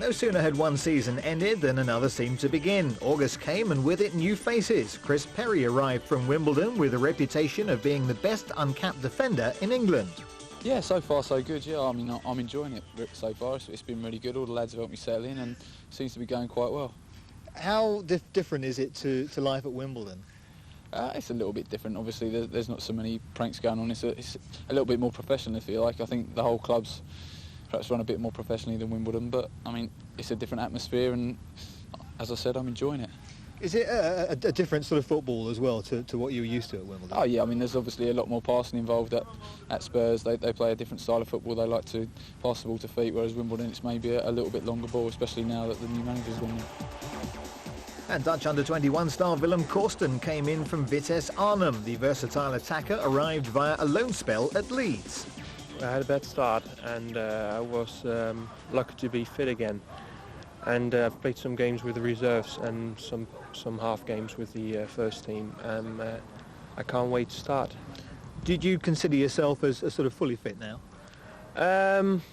No sooner had one season ended than another seemed to begin. August came and with it new faces. Chris Perry arrived from Wimbledon with a reputation of being the best uncapped defender in England. Yeah, so far so good. Yeah, I mean, I'm enjoying it so far. It's been really good. All the lads have helped me settle in and it seems to be going quite well. How different is it to life at Wimbledon? It's a little bit different. Obviously, there's not so many pranks going on. It's a little bit more professional, if you like. I think the whole club's perhaps run a bit more professionally than Wimbledon, but I mean, it's a different atmosphere, and as I said, I'm enjoying it. Is it a different sort of football as well to what you were used to at Wimbledon? Oh yeah, I mean, there's obviously a lot more passing involved at Spurs. They play a different style of football. They like to pass the ball to feet, whereas Wimbledon, it's maybe a little bit longer ball, especially now that the new manager's gone in. And Dutch under-21 star Willem Korsten came in from Vitesse Arnhem. The versatile attacker arrived via a loan spell at Leeds. I had a bad start and I was lucky to be fit again. And I've played some games with the reserves and some half games with the first team. I can't wait to start. Did you consider yourself as sort of fully fit now?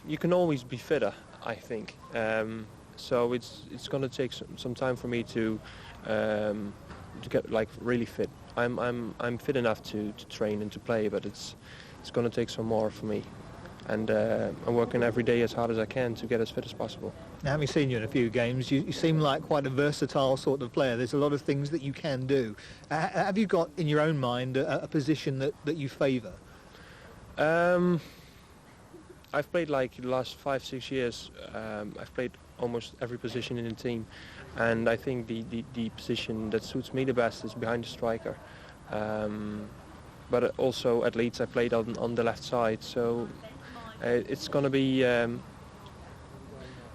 You can always be fitter, I think. So it's going to take some time for me to get like really fit. I'm fit enough to train and to play, but it's going to take some more for me. And I'm working every day as hard as I can to get as fit as possible. Now, having seen you in a few games, you seem like quite a versatile sort of player. There's a lot of things that you can do. Have you got in your own mind a position that you favour? I've played like the last 5-6 years. I've played almost every position in the team, and I think the position that suits me the best is behind the striker. But also at Leeds I played on the left side, so it's going to be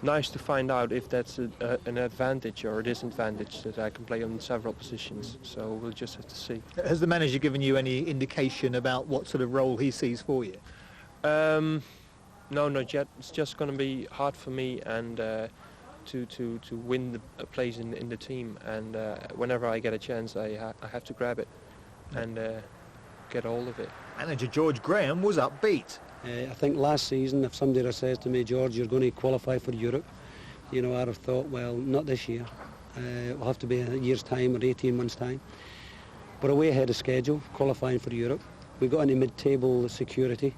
nice to find out if that's an advantage or a disadvantage that I can play on several positions. So we'll just have to see. Has the manager given you any indication about what sort of role he sees for you? No, not yet. It's just going to be hard for me and to win a place in the team. And whenever I get a chance, I have to grab it and get hold of it. Manager George Graham was upbeat. I think last season, if somebody had said to me, George, you're going to qualify for Europe, you know, I'd have thought, well, not this year. It'll have to be a year's time or 18 months' time. We're way ahead of schedule, qualifying for Europe. We've got any mid-table security.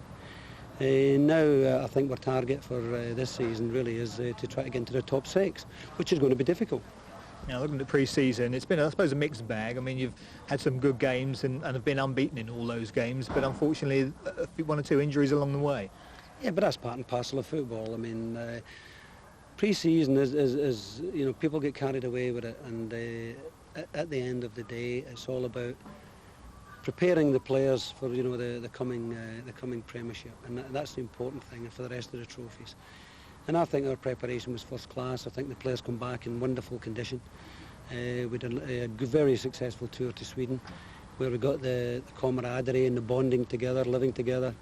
Now I think our target for this season really is to try to get into the top 6, which is going to be difficult. Now, looking at pre-season, it's been, I suppose, a mixed bag. I mean, you've had some good games and have been unbeaten in all those games, but unfortunately, one or two injuries along the way. Yeah, but that's part and parcel of football. I mean, pre-season is you know, people get carried away with it, and at the end of the day, it's all about preparing the players for, you know, the coming Premiership, and that's the important thing, and for the rest of the trophies. And I think our preparation was first class. I think the players come back in wonderful condition. We did a very successful tour to Sweden, where we got the camaraderie and the bonding together, living together,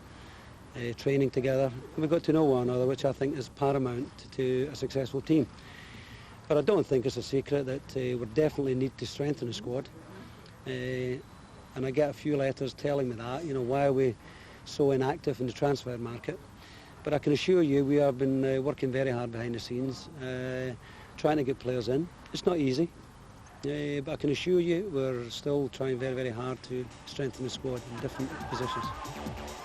training together. And we got to know one another, which I think is paramount to a successful team. But I don't think it's a secret that we definitely need to strengthen the squad. And I get a few letters telling me that, you know, why are we so inactive in the transfer market? But I can assure you we have been working very hard behind the scenes, trying to get players in. It's not easy, but I can assure you we're still trying very, very hard to strengthen the squad in different positions.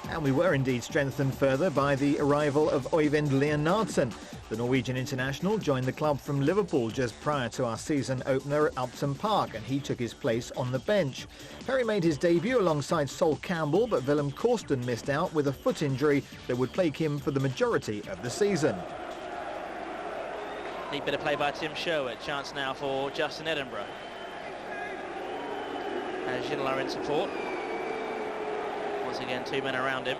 And we were indeed strengthened further by the arrival of Øyvind Leonardsen. The Norwegian international joined the club from Liverpool just prior to our season opener at Upton Park, and he took his place on the bench. Perry made his debut alongside Sol Campbell, but Willem Korsten missed out with a foot injury that would plague him for the majority of the season. Neat bit of play by Tim Sherwood. Chance now for Justin Edinburgh. As Ginola in support. Once again, two men around him.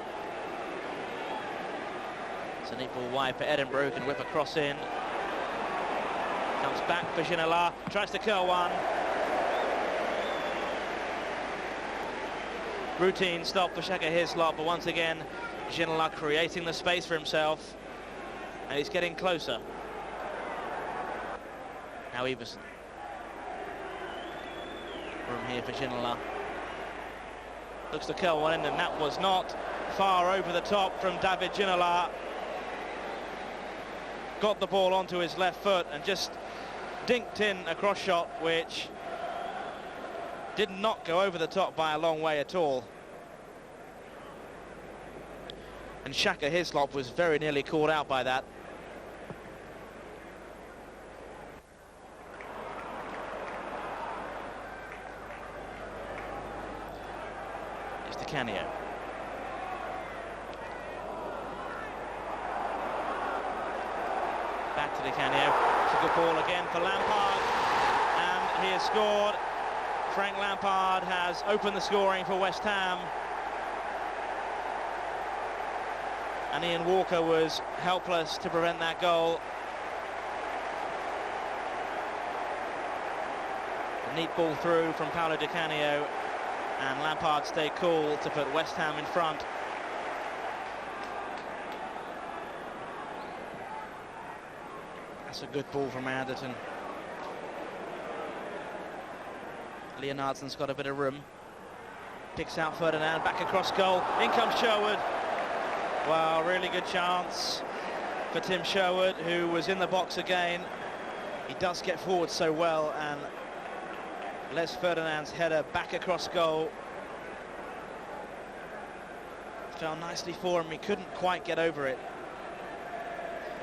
It's a neat ball wide for Edinburgh, who can whip a cross in. Comes back for Ginola, tries to curl one. Routine stop for Shaka Hislop, but once again, Ginola creating the space for himself. And he's getting closer. Now Everson. Room here for Ginola. Looks to curl one in, and that was not far over the top from David Ginola. got the ball onto his left foot and just dinked in a cross shot which did not go over the top by a long way at all. And Shaka Hislop was very nearly caught out by that. It's Di Canio. Back to Di Canio. It's a good ball again for Lampard. And he has scored. Frank Lampard has opened the scoring for West Ham. And Ian Walker was helpless to prevent that goal. A neat ball through from Paolo Di Canio, and Lampard stayed cool to put West Ham in front. That's a good ball from Anderton. Leonardson's got a bit of room. Picks out Ferdinand, back across goal. In comes Sherwood. Wow, really good chance for Tim Sherwood, who was in the box again. He does get forward so well, and Les Ferdinand's header back across goal fell nicely for him. He couldn't quite get over it,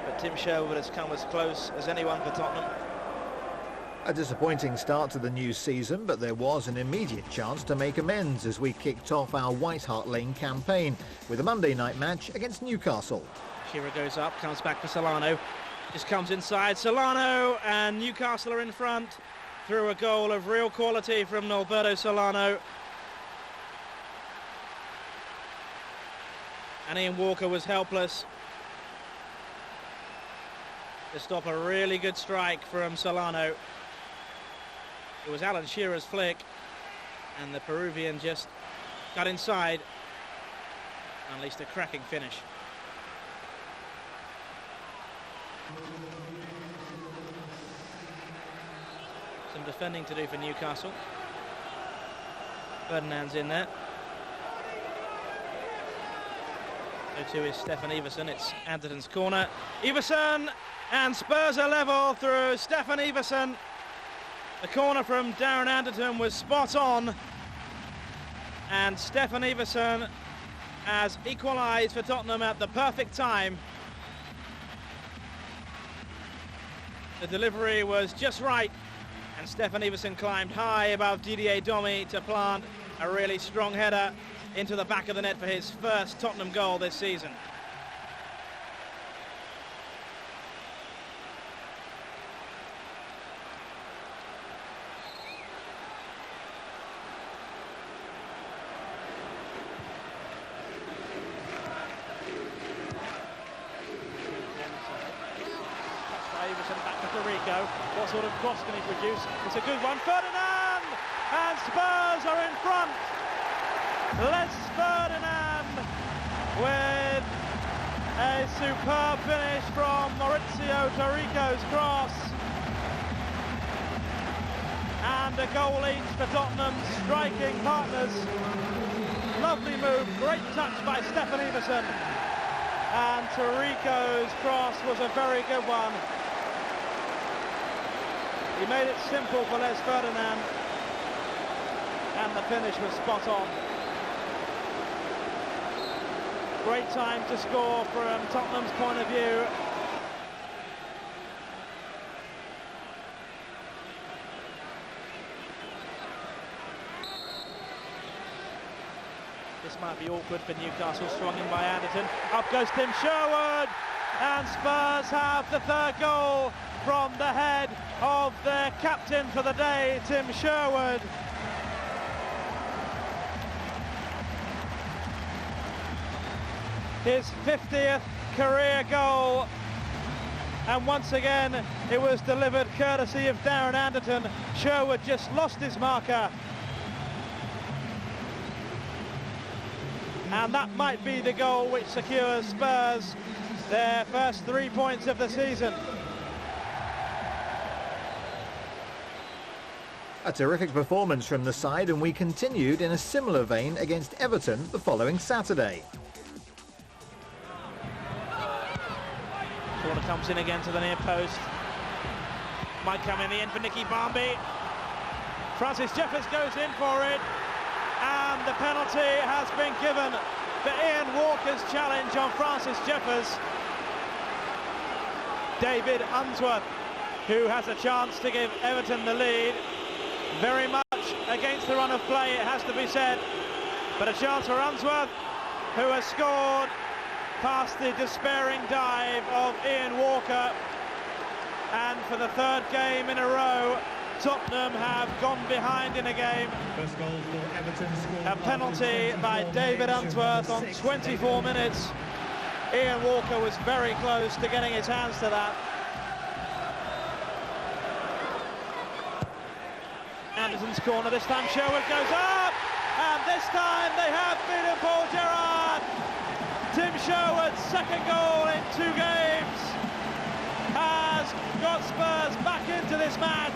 but Tim Sherwood has come as close as anyone for Tottenham. A disappointing start to the new season, but there was an immediate chance to make amends as we kicked off our White Hart Lane campaign with a Monday night match against Newcastle. Shearer goes up, comes back for Solano, just comes inside, Solano, and Newcastle are in front through a goal of real quality from Norberto Solano. And Ian Walker was helpless to stop a really good strike from Solano. It was Alan Shearer's flick, and the Peruvian just got inside and unleashed a cracking finish. Some defending to do for Newcastle. Ferdinand's in there. So too is Stefan Everson. It's Anderton's corner. Everson, and Spurs are level through Stefan Everson. The corner from Darren Anderton was spot on, and Stefan Everson has equalised for Tottenham at the perfect time. The delivery was just right, and Stefan Everson climbed high above Didier Domi to plant a really strong header into the back of the net for his first Tottenham goal this season. What sort of cross can he produce? It's a good one. Ferdinand! And Spurs are in front. Les Ferdinand with a superb finish from Maurizio Taricco's cross. And a goal each for Tottenham's striking partners. Lovely move, great touch by Stefan Everson. And Taricco's cross was a very good one. He made it simple for Les Ferdinand, and the finish was spot on. Great time to score from Tottenham's point of view. This might be awkward for Newcastle, swung in by Anderton. Up goes Tim Sherwood, and Spurs have the third goal from the head of their captain for the day, Tim Sherwood. His 50th career goal, and once again it was delivered courtesy of Darren Anderton. Sherwood just lost his marker, and that might be the goal which secures Spurs their first 3 points of the season. A terrific performance from the side, and we continued in a similar vein against Everton the following Saturday. Corner Comes in again to the near post. Might come in the end for Nicky Barmby. Francis Jeffers goes in for it. And the penalty has been given for Ian Walker's challenge on Francis Jeffers. David Unsworth, who has a chance to give Everton the lead. Very much against the run of play, it has to be said. But a chance for Unsworth, who has scored past the despairing dive of Ian Walker. And for the third game in a row, Tottenham have gone behind in a game. First goal for Everton. A penalty by David Unsworth on 24 minutes. Ian Walker was very close to getting his hands to that. Anderson's corner, this time Sherwood goes up, and this time they have beaten Paul Gerrard. Tim Sherwood's second goal in 2 games has got Spurs back into this match.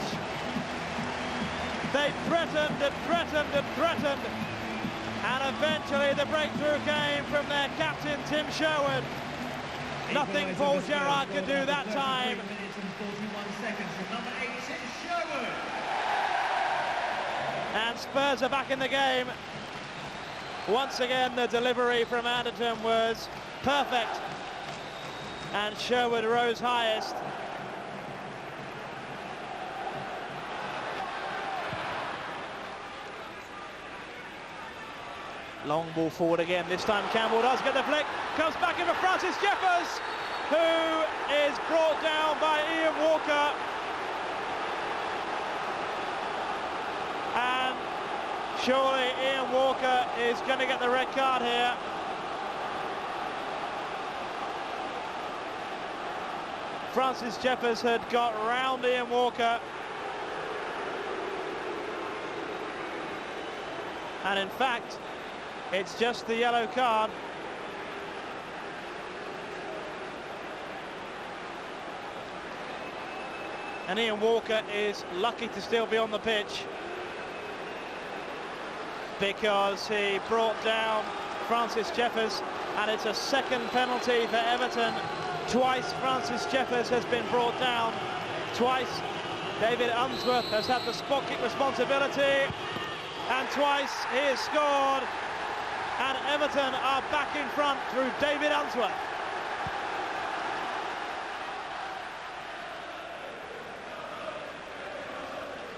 They threatened and threatened and threatened, and eventually the breakthrough came from their captain Tim Sherwood. Nothing Paul Gerrard could do that time. And Spurs are back in the game. Once again, the delivery from Anderton was perfect, and Sherwood rose highest. Long ball forward again. This time Campbell does get the flick. Comes back in for Francis Jeffers, who is brought down by Ian Walker. And surely Ian Walker is going to get the red card here. Francis Jeffers had got round Ian Walker. And in fact, it's just the yellow card. And Ian Walker is lucky to still be on the pitch, because he brought down Francis Jeffers, and it's a second penalty for Everton. Twice Francis Jeffers has been brought down. Twice David Unsworth has had the spot kick responsibility, and twice he has scored. And Everton are back in front through David Unsworth.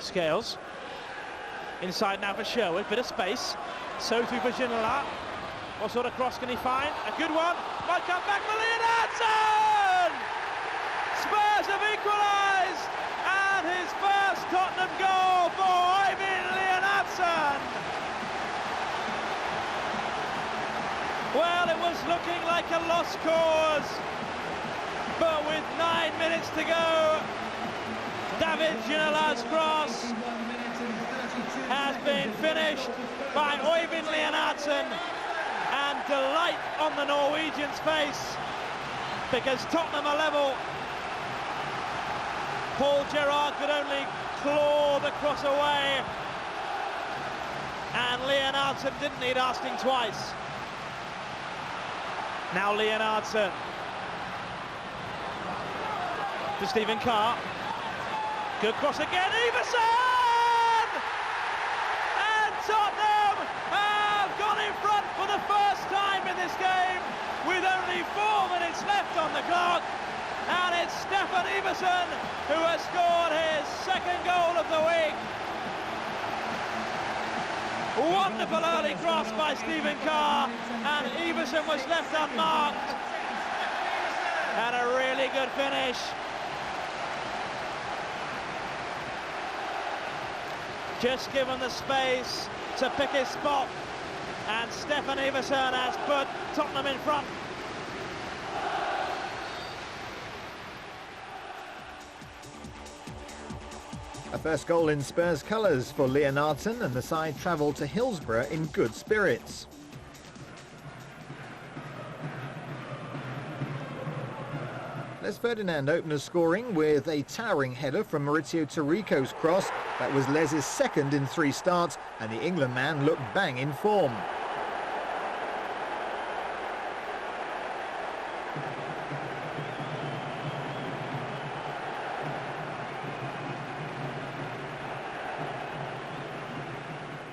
Scales. Inside now for Sherwood, bit of space. So too for Ginola. What sort of cross can he find? A good one. Might come back for Leonardson! Spurs have equalised! And his first Tottenham goal for Oyvind Leonardson! Well, it was looking like a lost cause, but with 9 minutes to go, David Ginola's cross has been finished by Oyvind Leonardson, and delight on the Norwegian's face, because Tottenham are level. Paul Gerrard could only claw the cross away, and Leonardson didn't need asking twice. Now Leonardson to Stephen Carr. Good cross again, Iversen! And Tottenham have gone in front for the first time in this game with only 4 minutes left on the clock. And it's Stefan Iversen who has scored his second goal of the week. Wonderful early cross by Stephen Carr, and Iversen was left unmarked. And a really good finish. Just given the space to pick his spot, and Stefan Iversen has put Tottenham in front. A first goal in Spurs colours for Leonardson, and the side travelled to Hillsborough in good spirits. Les Ferdinand opened scoring with a towering header from Maurizio Taricco's cross. That was Les' second in 3 starts, and the England man looked bang in form.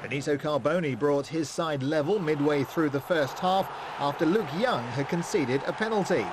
Benito Carboni brought his side level midway through the first half after Luke Young had conceded a penalty.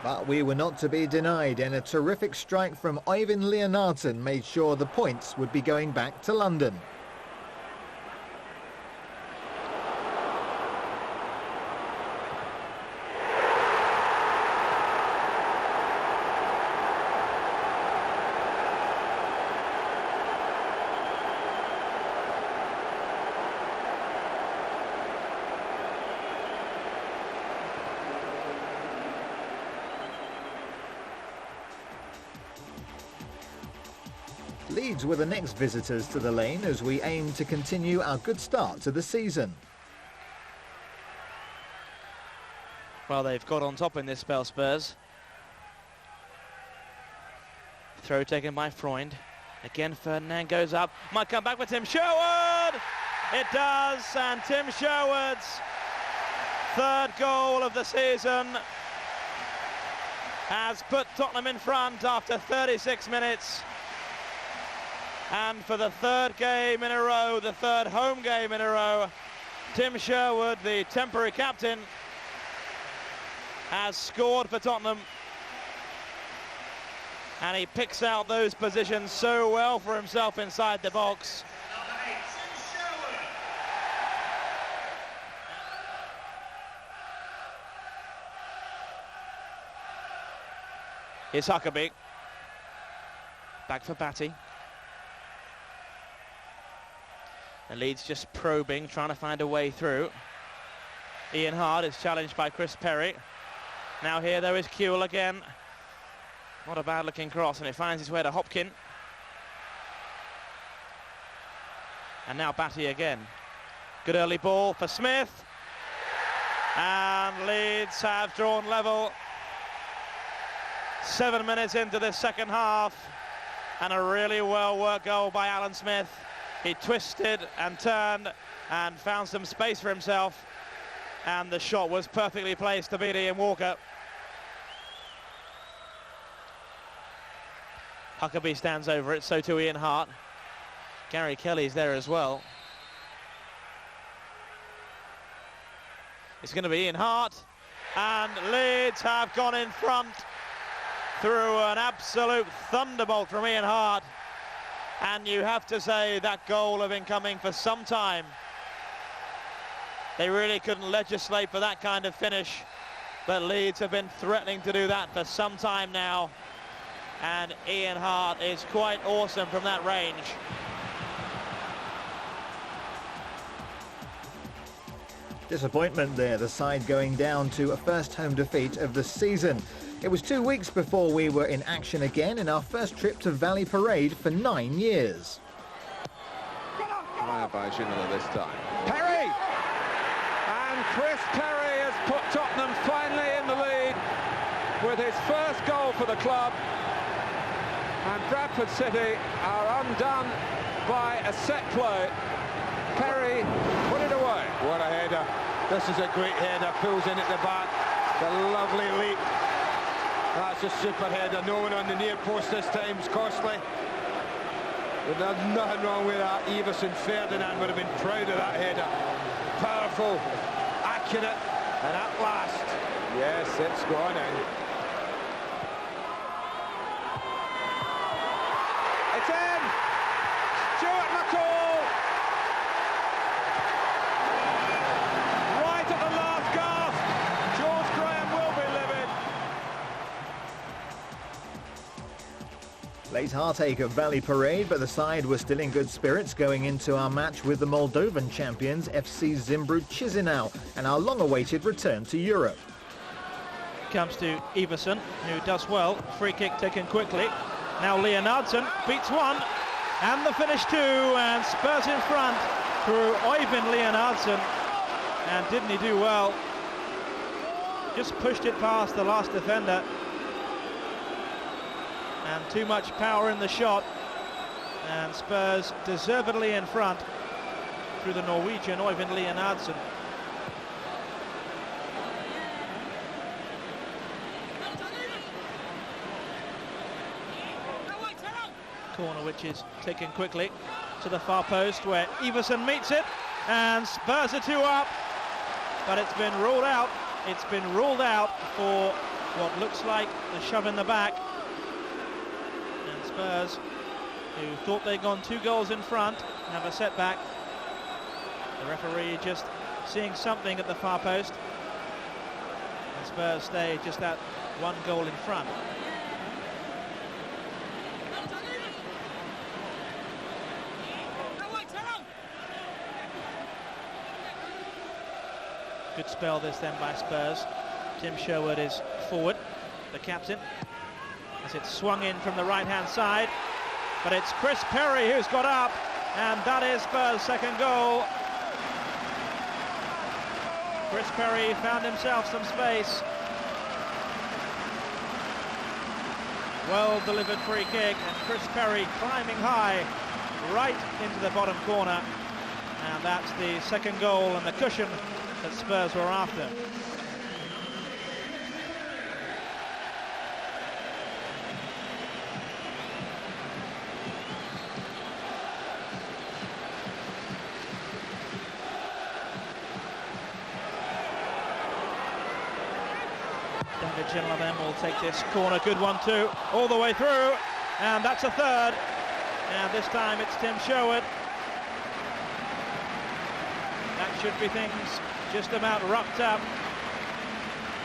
But we were not to be denied, and a terrific strike from Øyvind Leonardsen made sure the points would be going back to London. Leeds were the next visitors to the lane as we aim to continue our good start to the season. Well, they've got on top in this spell, Spurs. Throw taken by Freund. Again, Ferdinand goes up. Might come back for Tim Sherwood. It does, and Tim Sherwood's third goal of the season has put Tottenham in front after 36 minutes. And for the third game in a row, the third home game in a row, Tim Sherwood, the temporary captain, has scored for Tottenham. And he picks out those positions so well for himself inside the box. Here's Huckabee. Back for Batty. And Leeds just probing, trying to find a way through. Ian Hard is challenged by Chris Perry. Now here there is Kewell again. Not a bad looking cross, and it finds its way to Hopkin. And now Batty again. Good early ball for Smith. And Leeds have drawn level. 7 minutes into this second half. And a really well worked goal by Alan Smith. He twisted and turned and found some space for himself, and the shot was perfectly placed to beat Ian Walker. Huckabee stands over it, so too Ian Hart. Gary Kelly's there as well. It's going to be Ian Hart, and Leeds have gone in front through an absolute thunderbolt from Ian Hart. And you have to say that goal have been coming for some time. They really couldn't legislate for that kind of finish, but Leeds have been threatening to do that for some time now. And Ian Hart is quite awesome from that range. Disappointment there, the side going down to a first home defeat of the season. It was 2 weeks before we were in action again in our first trip to Valley Parade for 9 years. Higher by Ginola this time. Perry! And Chris Perry has put Tottenham finally in the lead with his first goal for the club. And Bradford City are undone by a set play. Perry put it away. What a header. This is a great header. Pulls in at the back. The lovely leap. That's a super header. No one on the near post this time. It's costly. There's nothing wrong with that. Everson Ferdinand would have been proud of that header. Powerful, accurate, and at last, yes, it's gone in. It's in! Stuart McCall! Right at the last gasp. George Graham will be livid. Late heartache at Valley Parade, but the side was still in good spirits going into our match with the Moldovan champions FC Zimbru Chisinau and our long-awaited return to Europe. Comes to Everson, who does well. Free kick taken quickly. Now Leonardsen beats one, and the finish two, and Spurs in front through Øyvind Leonardsen. And didn't he do well? just pushed it past the last defender, and too much power in the shot, and Spurs deservedly in front through the Norwegian Øyvind Leonardsen. Corner which is taken quickly to the far post where Iversen meets it, and Spurs are 2 up, but it's been ruled out. It's been ruled out for what looks like a shove in the back, and Spurs, who thought they'd gone 2 goals in front, have a setback. The referee just seeing something at the far post, and Spurs stay just that 1 goal in front. Good spell this then by Spurs. Tim Sherwood is forward, the captain, as it's swung in from the right-hand side. But it's Chris Perry who's got up, and that is Spurs' second goal. Chris Perry found himself some space. Well delivered free kick, and Chris Perry climbing high right into the bottom corner. And that's the second goal and the cushion that Spurs were after. David Gilliland will take this corner, good one too, all the way through, and that's a third, and this time it's Tim Sherwood. That should be things just about wrapped up.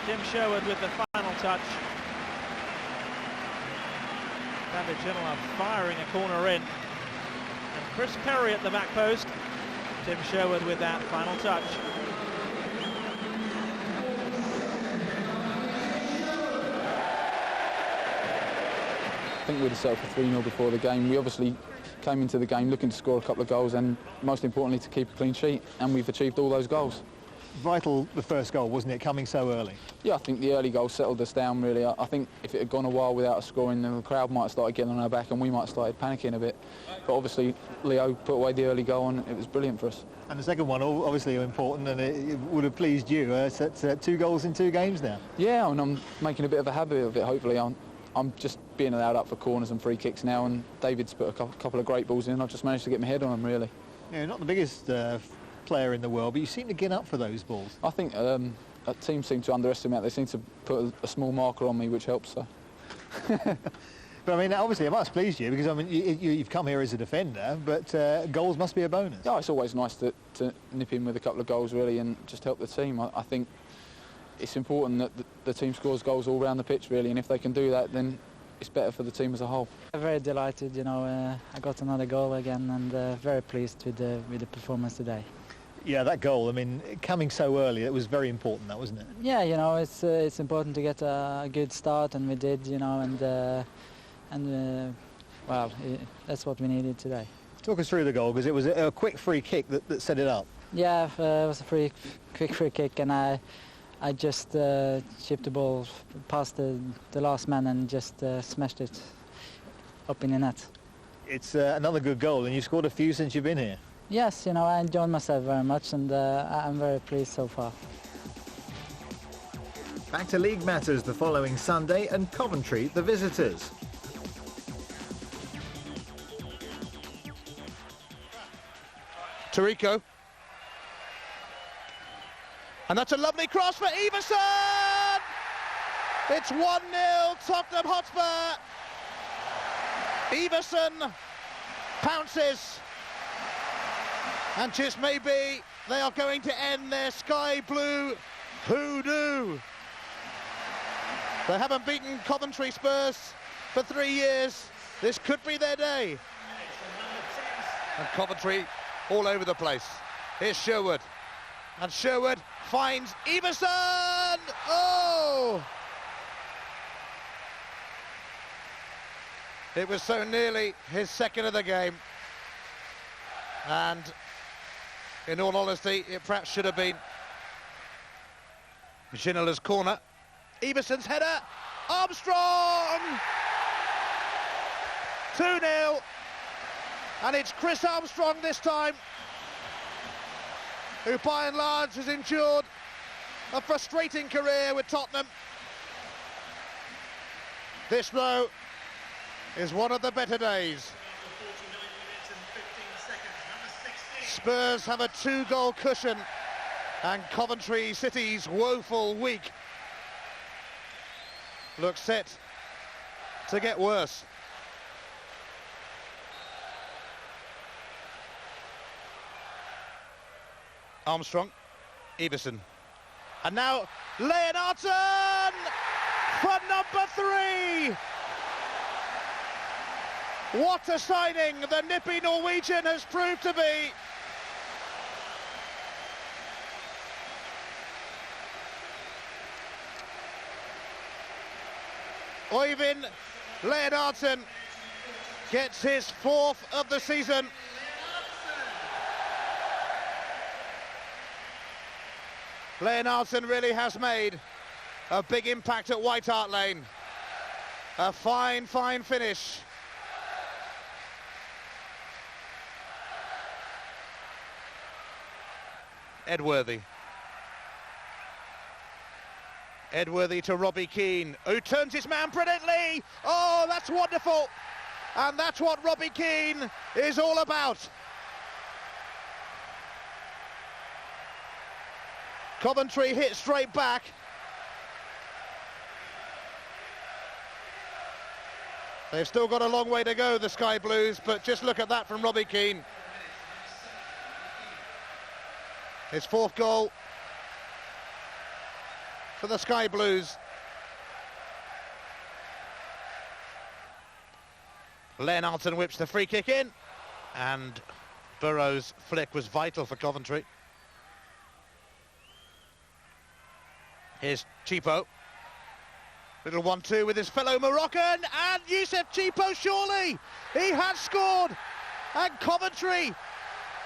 Tim Sherwood with the final touch. David Gilliland firing a corner in, and Chris Perry at the back post. Tim Sherwood with that final touch. I think we'd have settled for 3-0 before the game. We obviously came into the game looking to score a couple of goals, and most importantly to keep a clean sheet, and we've achieved all those goals. Vital, the first goal, wasn't it, coming so early? Yeah, I think the early goal settled us down really. I think if it had gone a while without us scoring, then the crowd might have started getting on our back and we might have started panicking a bit. But obviously Leo put away the early goal and it was brilliant for us. And the second one, obviously important, and it would have pleased you. It's 2 goals in 2 games now. Yeah, and I'm making a bit of a habit of it, hopefully. I'm just being allowed up for corners and free kicks now, and David's put a couple of great balls in. I've just managed to get my head on them, really. Yeah, not the biggest player in the world, but you seem to get up for those balls. I think a team seem to underestimate. They seem to put a small marker on me, which helps. So. But I mean, obviously it must please you, because I mean you've come here as a defender, but goals must be a bonus. Yeah, it's always nice to nip in with a couple of goals, really, and just help the team. I think it's important that the team scores goals all around the pitch, really, and if they can do that, then it's better for the team as a whole. I'm very delighted, you know. I got another goal again, and very pleased with the performance today. Yeah, that goal, I mean, coming so early, it was very important, that, wasn't it? Yeah, you know, it's important to get a good start, and we did, you know, and well, that's what we needed today. Talk us through the goal, because it was a quick free kick that set it up. Yeah, it was a quick free kick, and I just chipped the ball past the last man and just smashed it up in the net. It's another good goal, and you scored a few since you've been here. Yes, you know, I enjoyed myself very much, and I'm very pleased so far. Back to league matters the following Sunday, and Coventry the visitors. Tarico. And that's a lovely cross for Iversen! It's 1-0 Tottenham Hotspur. Iversen pounces. And just maybe they are going to end their sky blue hoodoo. They haven't beaten Coventry Spurs for 3 years. This could be their day. And Coventry all over the place. Here's Sherwood. And Sherwood finds Iversen! Oh! It was so nearly his second of the game. And in all honesty, it perhaps should have been. Ginila's corner. Everson's header. Armstrong! 2-0. And it's Chris Armstrong this time, who by and large has endured a frustrating career with Tottenham. This, though, is one of the better days. Spurs have a 2-goal cushion, and Coventry City's woeful week looks set to get worse. Armstrong, Everson, and now Leonardson for number 3. What a signing the nippy Norwegian has proved to be. Øyvind Leonardson gets his 4th of the season. Leonardson really has made a big impact at White Hart Lane. A fine, fine finish. Edworthy. Edworthy to Robbie Keane, who turns his man brilliantly. Oh, that's wonderful. And that's what Robbie Keane is all about. Coventry hit straight back. They've still got a long way to go, the Sky Blues, but just look at that from Robbie Keane. His 4th goal for the Sky Blues. Leonardson whips the free kick in, and Burrow's flick was vital for Coventry. Here's Chipo. Little 1-2 with his fellow Moroccan, and Youssef Chipo, surely he has scored, and Coventry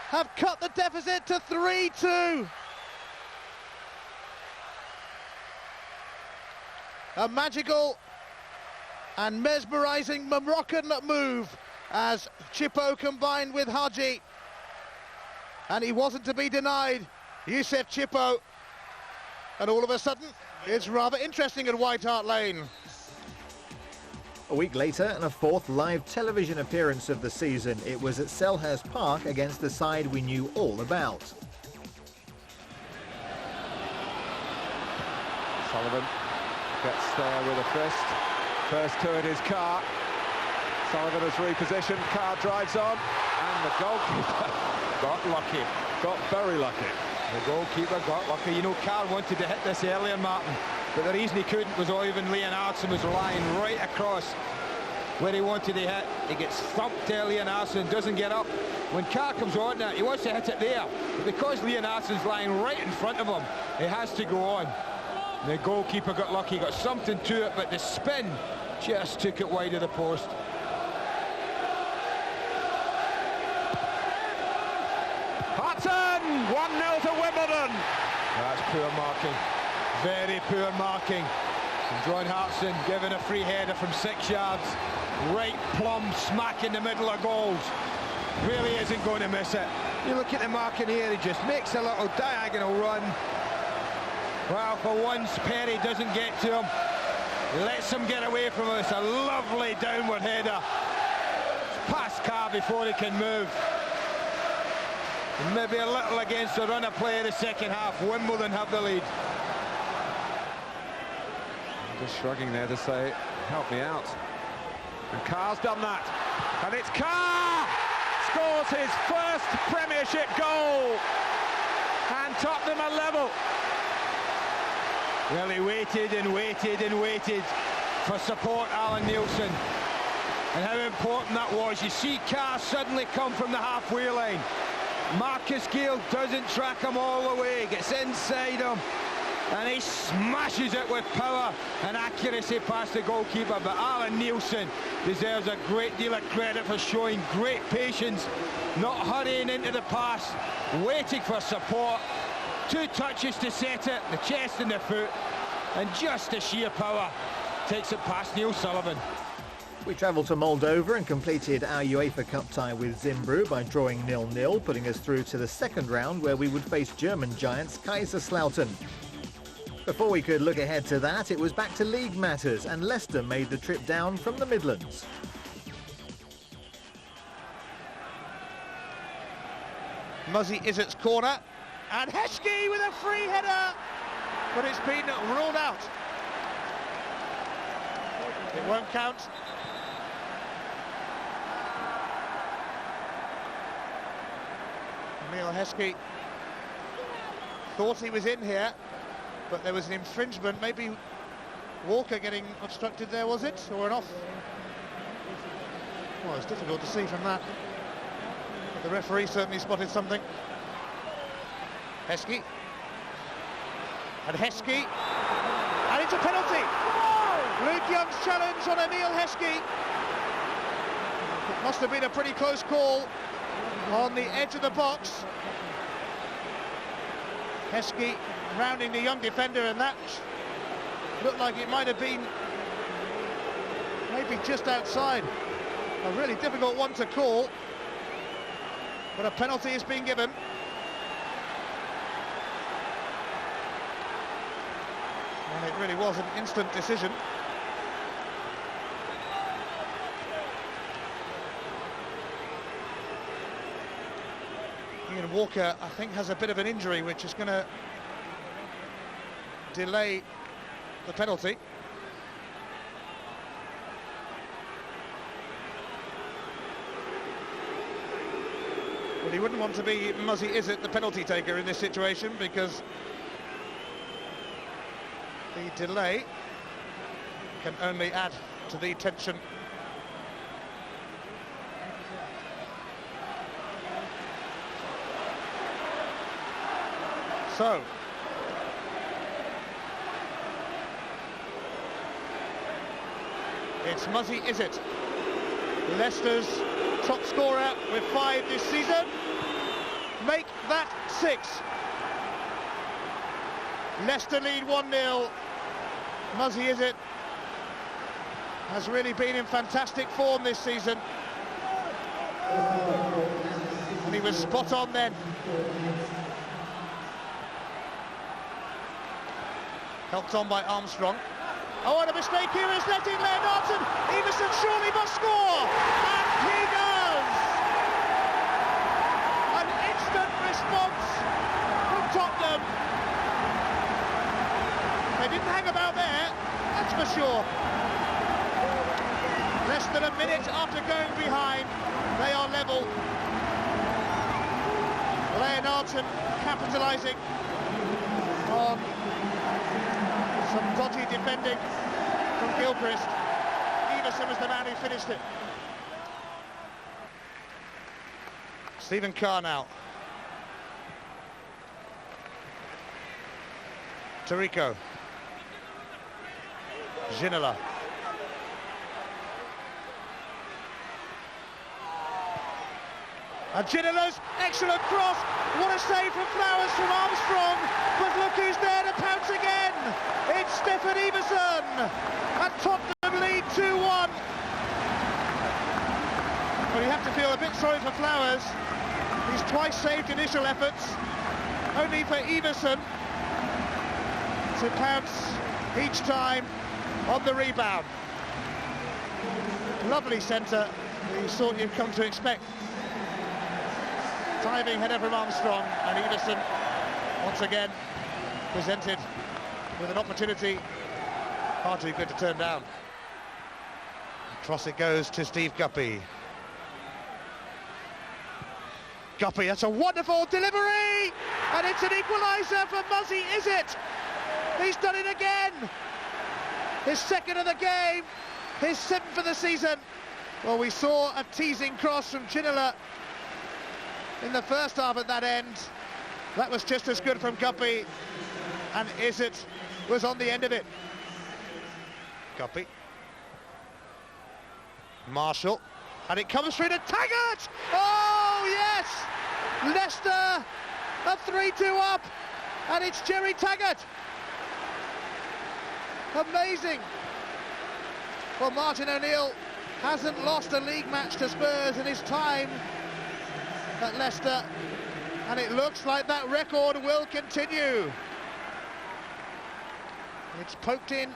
have cut the deficit to 3-2. A magical and mesmerising Moroccan move as Chipo combined with Haji, and he wasn't to be denied. Youssef Chipo. And all of a sudden, it's rather interesting at White Hart Lane. A week later, and a 4th live television appearance of the season. It was at Selhurst Park against the side we knew all about. Sullivan gets there with a fist. First to in his car. Sullivan has repositioned, car drives on, and the goalkeeper got lucky, got very lucky. The goalkeeper got lucky. You know, Carr wanted to hit this earlier, Martin, but the reason he couldn't was Øyvind Leonardson was lying right across where he wanted to hit. He gets thumped there, Leonardson doesn't get up. When Carr comes on there, he wants to hit it there, but because Leonardson's lying right in front of him, he has to go on. The goalkeeper got lucky, got something to it, but the spin just took it wide of the post. Hudson, 1-0 to Wimbledon. That's poor marking, very poor marking. And John Hartson giving a free header from 6 yards, right plumb smack in the middle of goals. Really isn't going to miss it. You look at the marking here, he just makes a little diagonal run. Well, for once, Perry doesn't get to him. He lets him get away from us. A lovely downward header. Past Carr before he can move. And maybe a little against the run of play of the second half. Wimbledon have the lead. Just shrugging there to say, help me out. And Carr's done that. And it's Carr! Scores his first Premiership goal. And Tottenham are level. Well, he waited and waited and waited for support, Alan Nielsen. And how important that was. You see Carr suddenly come from the halfway line. Marcus Gale doesn't track him all the way, gets inside him, and he smashes it with power and accuracy past the goalkeeper. But Alan Nielsen deserves a great deal of credit for showing great patience, not hurrying into the pass, waiting for support, 2 touches to set it, the chest and the foot, and just the sheer power takes it past Neil Sullivan. We travelled to Moldova and completed our UEFA Cup tie with Zimbru by drawing 0-0, putting us through to the second round where we would face German giants Kaiserslautern. Before we could look ahead to that, it was back to league matters, and Leicester made the trip down from the Midlands. Muzzy Izzet's corner, and Heskey with a free header, but it's been ruled out. It won't count. Emil Heskey thought he was in here, but there was an infringement. Maybe Walker getting obstructed there, was it? Or an off? Well, it's difficult to see from that. But the referee certainly spotted something. Heskey. And Heskey. And it's a penalty! Luke Young's challenge on Emil Heskey. It must have been a pretty close call on the edge of the box. Heskey rounding the Young defender, and that looked like it might have been maybe just outside. A really difficult one to call, but a penalty is being given. And it really was an instant decision. Ian Walker, I think, has a bit of an injury which is going to delay the penalty. But he wouldn't want to be Muzzy Izzet, the penalty taker, in this situation, because the delay can only add to the tension. So, it's Muzzy Izzet, Leicester's top scorer with 5 this season. Make that 6. Leicester lead 1-0. Muzzy Izzet has really been in fantastic form this season. And he was spot on then. Helped on by Armstrong. Oh, and a mistake here is letting Leonardson. Everson surely must score, and he does! An instant response from Tottenham. They didn't hang about there, that's for sure. Less than a minute after going behind, they are level. Leonardson capitalising on some dodgy defending from Gilchrist. Everson was the man who finished it. Stephen Carr now. Tarico. Ginola. And Ginola's excellent cross. What a save from Flowers from Armstrong. But look who's there to pounce again. It's Stefan Everson. And Tottenham lead 2-1. Well, you have to feel a bit sorry for Flowers. He's twice saved initial efforts. Only for Everson to pounce each time on the rebound. Lovely centre, the sort you've come to expect. Diving header from Armstrong, and Everson once again presented with an opportunity far too good to turn down. Across it goes to Steve Guppy. Guppy, that's a wonderful delivery, and it's an equaliser for Muzzy Izzet. He's done it again. His second of the game, his 7th of the season. Well, we saw a teasing cross from Ginola in the first half at that end. That was just as good from Guppy, and Izzet was on the end of it. Guppy. Marshall, and it comes through to Taggart! Oh, yes! Leicester are 3-2 up, And it's Gerry Taggart. Amazing. Well, Martin O'Neill hasn't lost a league match to Spurs in his time at Leicester, and it looks like that record will continue. It's poked in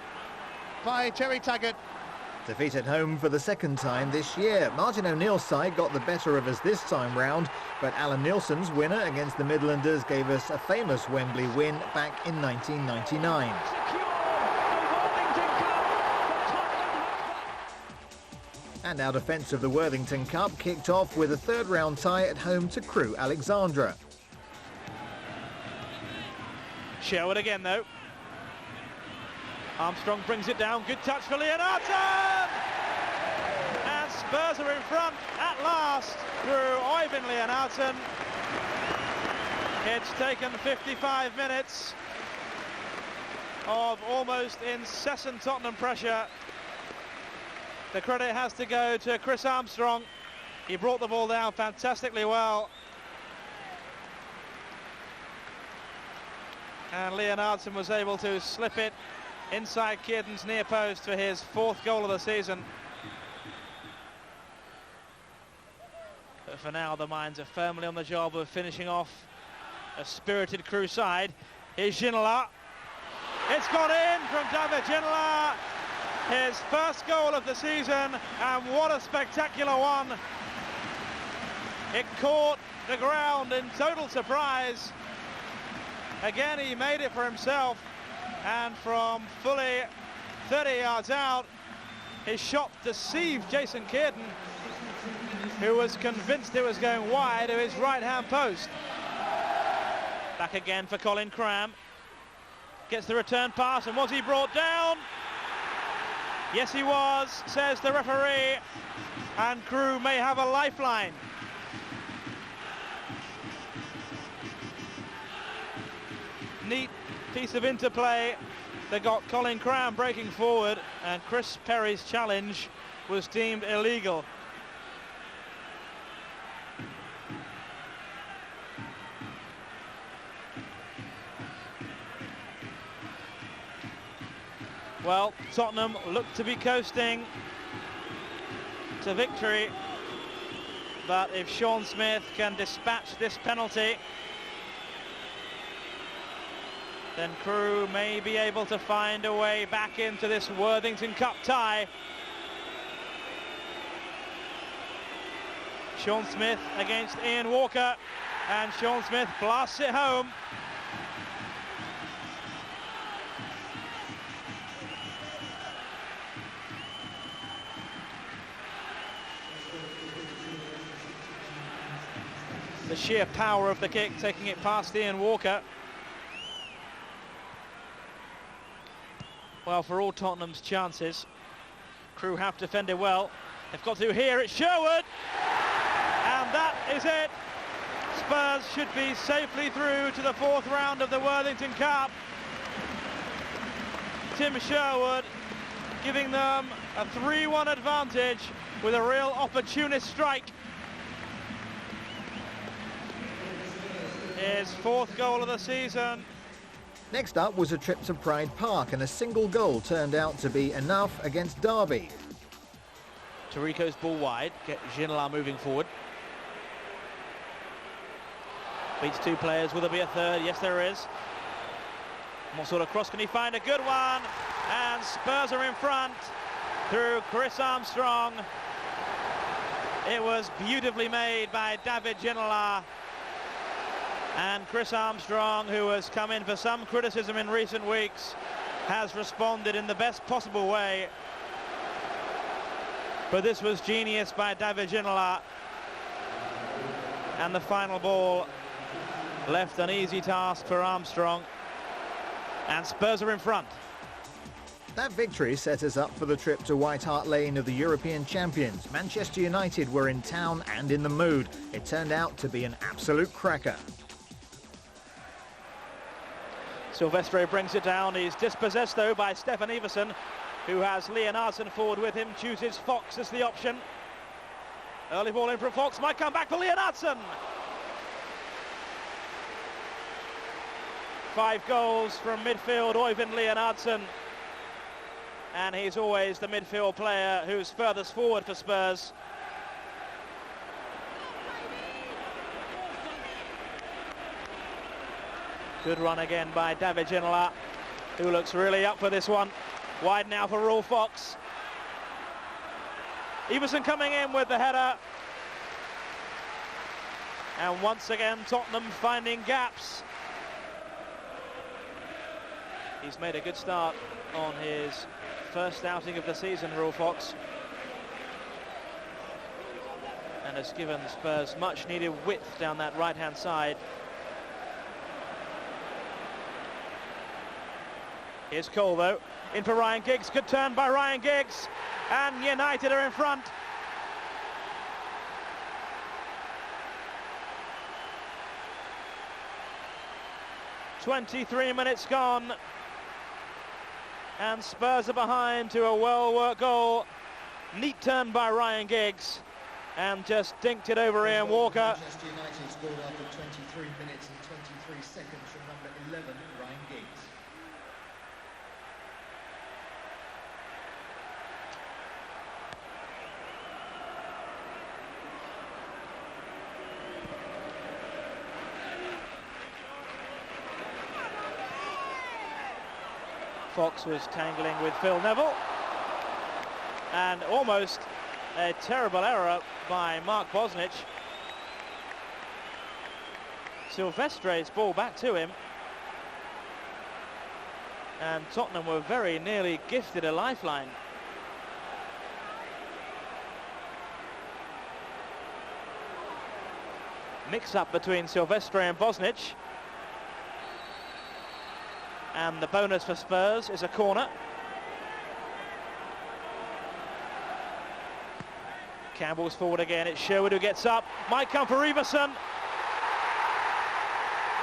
by Gerry Taggart. Defeat at home for the second time this year. Martin O'Neill's side got the better of us this time round, but Alan Nielsen's winner against the Midlanders gave us a famous Wembley win back in 1999. And our defence of the Worthington Cup kicked off with a third-round tie at home to Crewe Alexandra. Sherwood again, though. Armstrong brings it down. Good touch for Leonardson! And Spurs are in front at last through Øyvind Leonardson. It's taken 55 minutes of almost incessant Tottenham pressure. The credit has to go to Chris Armstrong. He brought the ball down fantastically well. And Leonardson was able to slip it inside Kierden's near post for his fourth goal of the season. But for now, the Minds are firmly on the job of finishing off a spirited Crewe side. Here's Ginola. It's gone in from David Ginola. His first goal of the season, and what a spectacular one. It caught the ground in total surprise. Again, he made it for himself, and from fully 30 yards out, his shot deceived Jason Kierden, who was convinced it was going wide of his right-hand post. Back again for Colin Cram. Gets the return pass, and was he brought down? Yes, he was, says the referee, and Crewe may have a lifeline. Neat piece of interplay that got Colin Cram breaking forward, and Chris Perry's challenge was deemed illegal. Well, Tottenham look to be coasting to victory, but if Sean Smith can dispatch this penalty, then Crewe may be able to find a way back into this Worthington Cup tie. Sean Smith against Ian Walker, and Sean Smith blasts it home. The sheer power of the kick, taking it past Ian Walker. Well, for all Tottenham's chances, Crewe have defended well. They've got to here, it's Sherwood! And that is it. Spurs should be safely through to the fourth round of the Worthington Cup. Tim Sherwood giving them a 3-1 advantage with a real opportunist strike. His fourth goal of the season. Next up was a trip to Pride Park, and a single goal turned out to be enough against Derby. Tarico's ball wide, get Ginola moving forward. Beats two players, will there be a third? Yes, there is. What sort of cross can he find? A good one, and Spurs are in front through Chris Armstrong. It was beautifully made by David Ginola. And Chris Armstrong, who has come in for some criticism in recent weeks, has responded in the best possible way. But this was genius by David Ginola. And the final ball left an easy task for Armstrong. And Spurs are in front. That victory set us up for the trip to White Hart Lane of the European champions. Manchester United were in town and in the mood. It turned out to be an absolute cracker. Silvestre brings it down. He's dispossessed, though, by Stefan Iversen, who has Leonardson forward with him, chooses Fox as the option. Early ball in from Fox, might come back for Leonardson. 5 goals from midfield, Øyvind Leonardsen. And he's always the midfield player who's furthest forward for Spurs. Good run again by David Ginola, who looks really up for this one. Wide now for Rolf Fox. Iversen coming in with the header. And once again, Tottenham finding gaps. He's made a good start on his first outing of the season, Rolf Fox, and has given Spurs much needed width down that right-hand side. Here's Cole, though, in for Ryan Giggs. Good turn by Ryan Giggs, and United are in front. "23 minutes gone, and Spurs are behind to a well-worked goal. Neat turn by Ryan Giggs, and just dinked it over Ian Walker. Manchester United scored after 23 minutes and 23 seconds from number 11, Ryan Giggs. Fox was tangling with Phil Neville, and almost a terrible error by Mark Bosnich. Silvestre's ball back to him, and Tottenham were very nearly gifted a lifeline. Mix-up between Silvestre and Bosnich. And the bonus for Spurs is a corner. Campbell's forward again. It's Sherwood who gets up. Might come for Iversen.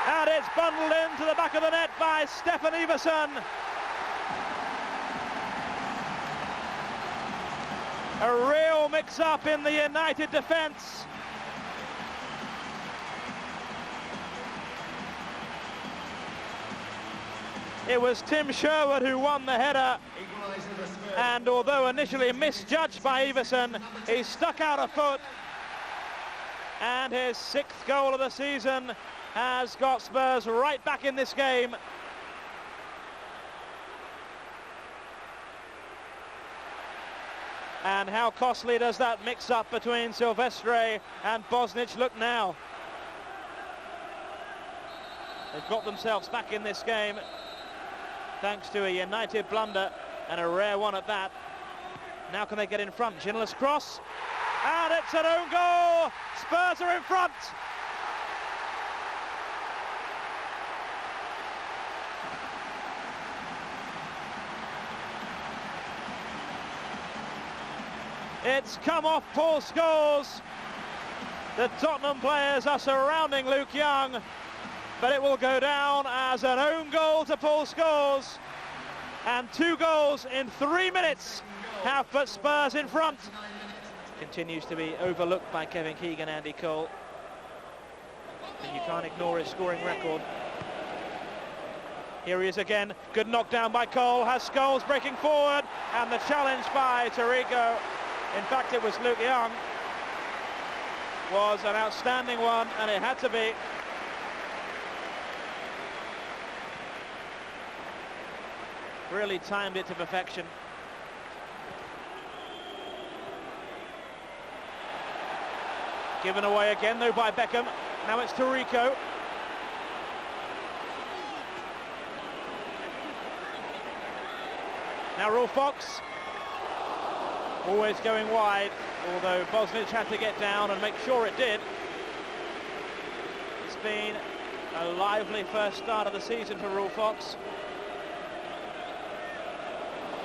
And it's bundled into the back of the net by Stefan Iversen. A real mix-up in the United defence. It was Tim Sherwood who won the header, and although initially misjudged by Iversen, he stuck out a foot, and his 6th goal of the season has got Spurs right back in this game. And how costly does that mix-up between Silvestre and Bosnich look now? They've got themselves back in this game, thanks to a United blunder, and a rare one at that. Now can they get in front? Ginola's cross, and it's an own goal! Spurs are in front! It's come off Paul Scholes. The Tottenham players are surrounding Luke Young, but it will go down as an own goal to Paul Scholes, and 2 goals in 3 minutes have put Spurs in front. Continues to be overlooked by Kevin Keegan, Andy Cole, and you can't ignore his scoring record. Here he is again, good knockdown by Cole, has Scholes breaking forward, and the challenge by Tarico, in fact it was Luke Young, was an outstanding one, and it had to be. Really timed it to perfection. Given away again though by Beckham. Now it's Tarico. Now Rolf Fox. Always going wide, although Bosnich had to get down and make sure it did. It's been a lively first start of the season for Rolf Fox.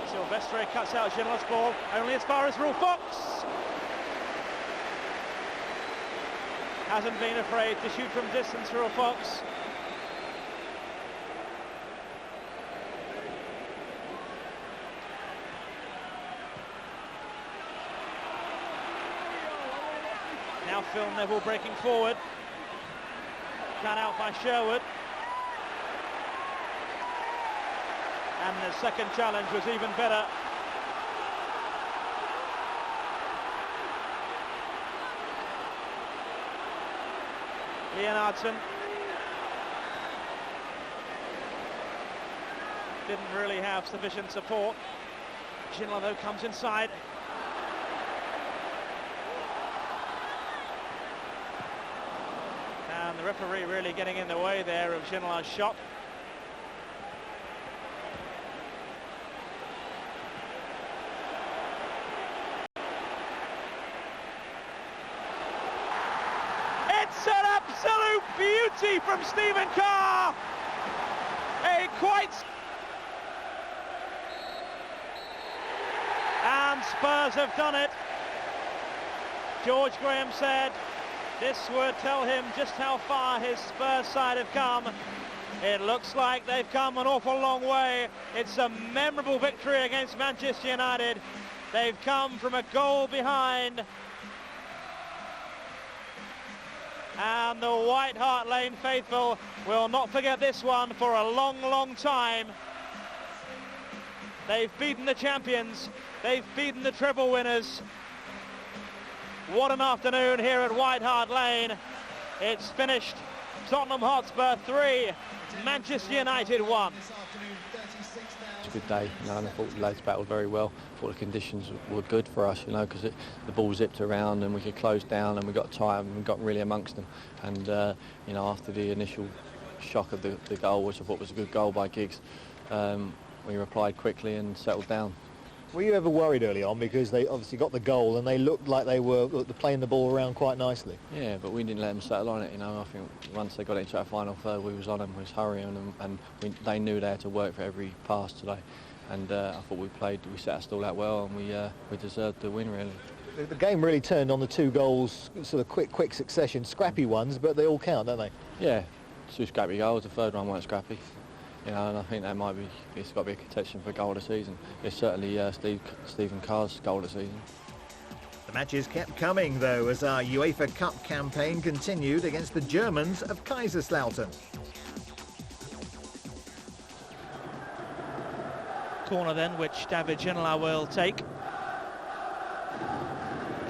Silvestre cuts out Ginola's ball, only as far as Rolf Fox. Hasn't been afraid to shoot from distance for Rolf Fox. Now Phil Neville breaking forward. Cut out by Sherwood. the second challenge was even better. Leonardson didn't really have sufficient support. Ginola though comes inside. And the referee really getting in the way there of Ginola's shot. It's an absolute beauty from Stephen Carr. A quite... And Spurs have done it. George Graham said this would tell him just how far his Spurs side have come. It looks like they've come an awful long way. It's a memorable victory against Manchester United. They've come from a goal behind. And the White Hart Lane faithful will not forget this one for a long, long time. They've beaten the champions. They've beaten the treble winners. What an afternoon here at White Hart Lane. It's finished. Tottenham Hotspur 3, Manchester United 1. It's a good day, you know, and I thought the lads battled very well. I thought the conditions were good for us, you know, because the ball zipped around and we could close down and we got tight and we got really amongst them. And, you know, after the initial shock of the goal, which I thought was a good goal by Giggs, we replied quickly and settled down. Were you ever worried early on, because they obviously got the goal and they looked like they were playing the ball around quite nicely? Yeah, but we didn't let them settle on it, you know. I think once they got into that final third, we was on them, we was hurrying them, and they knew they had to work for every pass today. And I thought we set our stall out well, and we deserved the win, really. The game really turned on the two goals, sort of quick succession, scrappy ones, but they all count, don't they? Yeah, two scrappy goals. The third one weren't scrappy. You know, and I think that it's got to be a contention for goal of the season. It's certainly Stephen Carr's goal of the season. The matches kept coming, though, as our UEFA Cup campaign continued against the Germans of Kaiserslautern. Corner then, which David Ginola will take.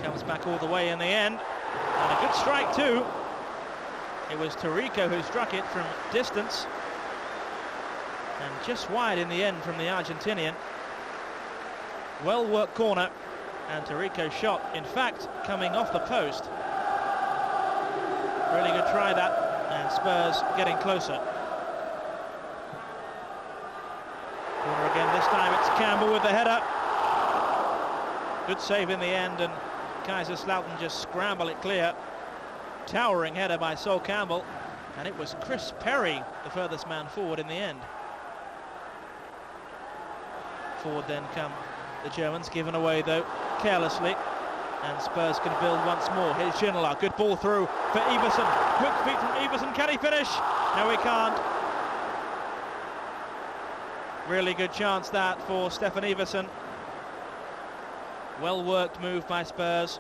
Comes back all the way in the end. And a good strike too. It was Tarico who struck it from distance. And just wide in the end from the Argentinian. Well-worked corner, and Tarico's shot, in fact, coming off the post. Really good try that, and Spurs getting closer. Corner again, this time it's Campbell with the header. Good save in the end, and Kaiserslautern just scramble it clear. Towering header by Sol Campbell, and it was Chris Perry, the furthest man forward in the end. Forward then come the Germans, given away though carelessly, and Spurs can build once more. Here's Ginola, good ball through for Iversen, quick feet from Iversen, can he finish? No, he can't. Really good chance that for Stefan Iversen. Well worked move by Spurs,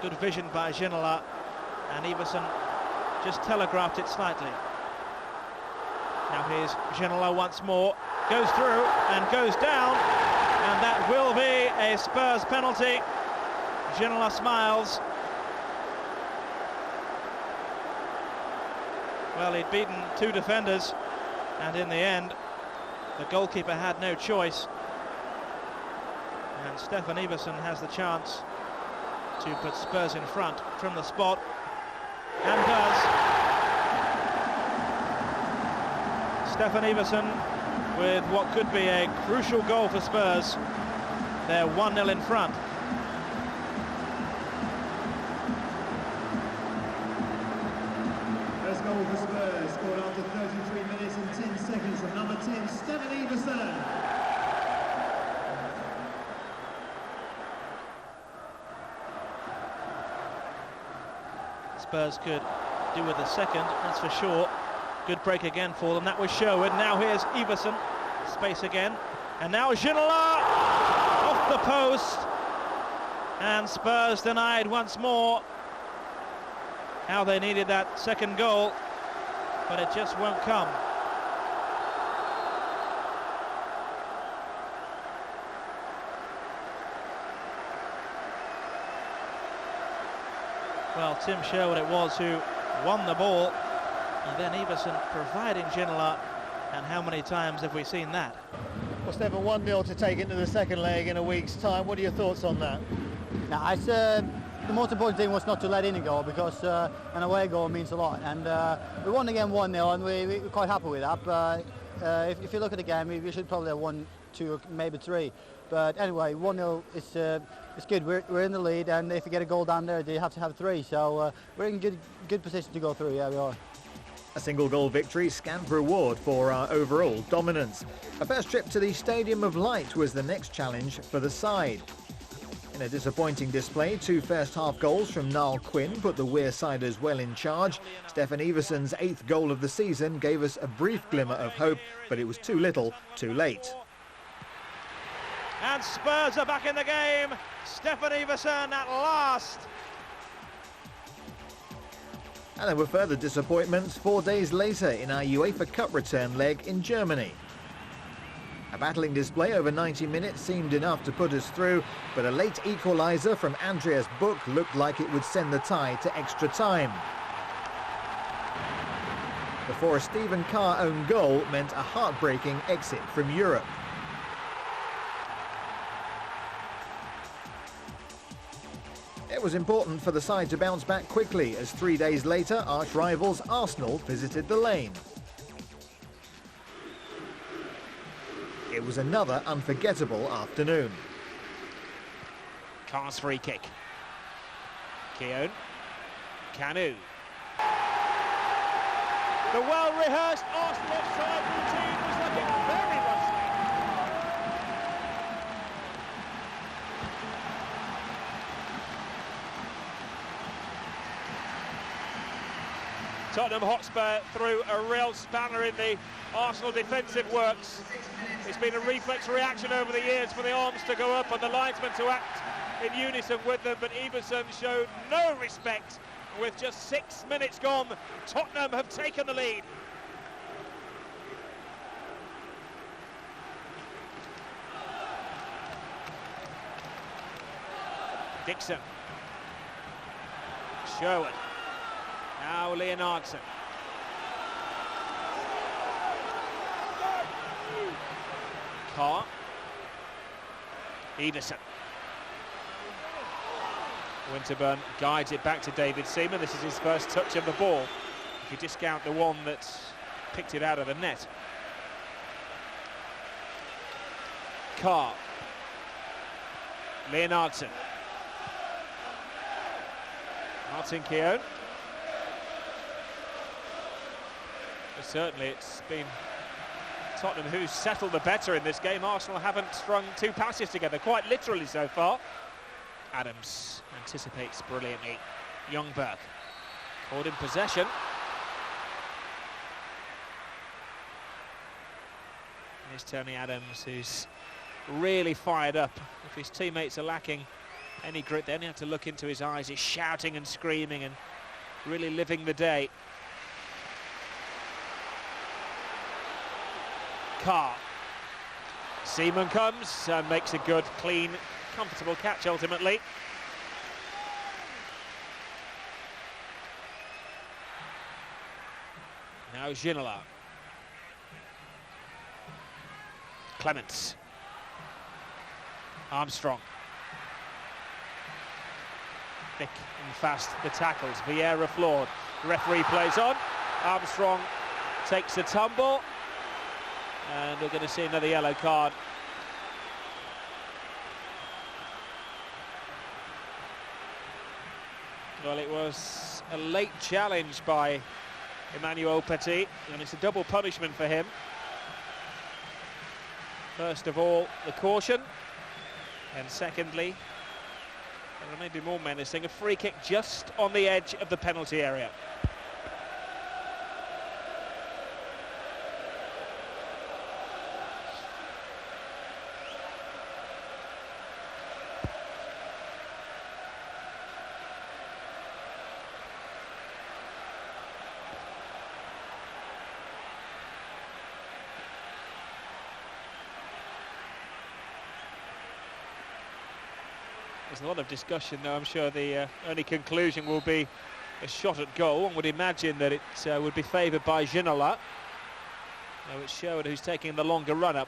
good vision by Ginola, and Iversen just telegraphed it slightly. Now here's Ginola once more, goes through and goes down, and that will be a Spurs penalty. Ginola smiles. Well, he'd beaten two defenders, and in the end the goalkeeper had no choice, and Stefan Iversen has the chance to put Spurs in front from the spot, and does. Stefan Iversen with what could be a crucial goal for Spurs. They're 1-0 in front. First goal for Spurs, scored after 33 minutes and 10 seconds from number 10, Stefan Iversen. Spurs could do with a second, that's for sure. Good break again for them, that was Sherwood. Now here's Iversen, space again. And now Ginola, off the post. And Spurs denied once more. How they needed that second goal, but it just won't come. Well, Tim Sherwood it was who won the ball, and then Iversen providing Ginola, and how many times have we seen that? Well, Stefan, 1-0 to take into the second leg in a week's time. What are your thoughts on that? No, it's, the most important thing was not to let in a goal, because an away goal means a lot. And we won again 1-0, and we're quite happy with that. But if you look at the game, we should probably have 1, 2, maybe 3. But anyway, 1-0 it's good. We're in the lead, and if you get a goal down there, they have to have 3. So we're in good position to go through. Yeah, we are. A single-goal victory, scant reward for our overall dominance. A first trip to the Stadium of Light was the next challenge for the side. In a disappointing display, 2 first-half goals from Niall Quinn put the Wearsiders well in charge. Stefan Iversen's 8th goal of the season gave us a brief glimmer of hope, but it was too little, too late. And Spurs are back in the game. Stefan Iversen at last. And there were further disappointments 4 days later in our UEFA Cup return leg in Germany. A battling display over 90 minutes seemed enough to put us through, but a late equaliser from Andreas Buch looked like it would send the tie to extra time. Before a Stephen Carr own goal meant a heartbreaking exit from Europe. It was important for the side to bounce back quickly as 3 days later arch rivals Arsenal visited the lane. It was another unforgettable afternoon. Carr's free kick. Keown. Kanu. The well-rehearsed Arsenal offside routine was looking very rusty. Tottenham Hotspur threw a real spanner in the Arsenal defensive works. It's been a reflex reaction over the years for the arms to go up and the linesmen to act in unison with them, but Iversen showed no respect. With just 6 minutes gone, Tottenham have taken the lead. Dixon. Sherwood. Now Leonardson. Carr. Iversen. Winterburn guides it back to David Seaman. This is his first touch of the ball, if you discount the one that picked it out of the net. Carr. Leonardson. Martin Keown. Certainly it's been Tottenham who's settled the better in this game. Arsenal haven't strung 2 passes together, quite literally so far. Adams anticipates brilliantly. Youngberg caught in possession. Here's Tony Adams, who's really fired up. If his teammates are lacking any grit, then you have to look into his eyes. He's shouting and screaming and really living the day. Carr. Seaman comes and makes a good, clean, comfortable catch ultimately. Now Ginola. Clements. Armstrong. Thick and fast the tackles. Vieira floored. Referee plays on. Armstrong takes a tumble. And we're going to see another yellow card. Well, it was a late challenge by Emmanuel Petit, and it's a double punishment for him. First of all, the caution, and secondly, and maybe more menacing, a free kick just on the edge of the penalty area. There's a lot of discussion now. I'm sure the only conclusion will be a shot at goal. One would imagine that it would be favoured by Ginola. Now it's Sherwood who's taking the longer run-up.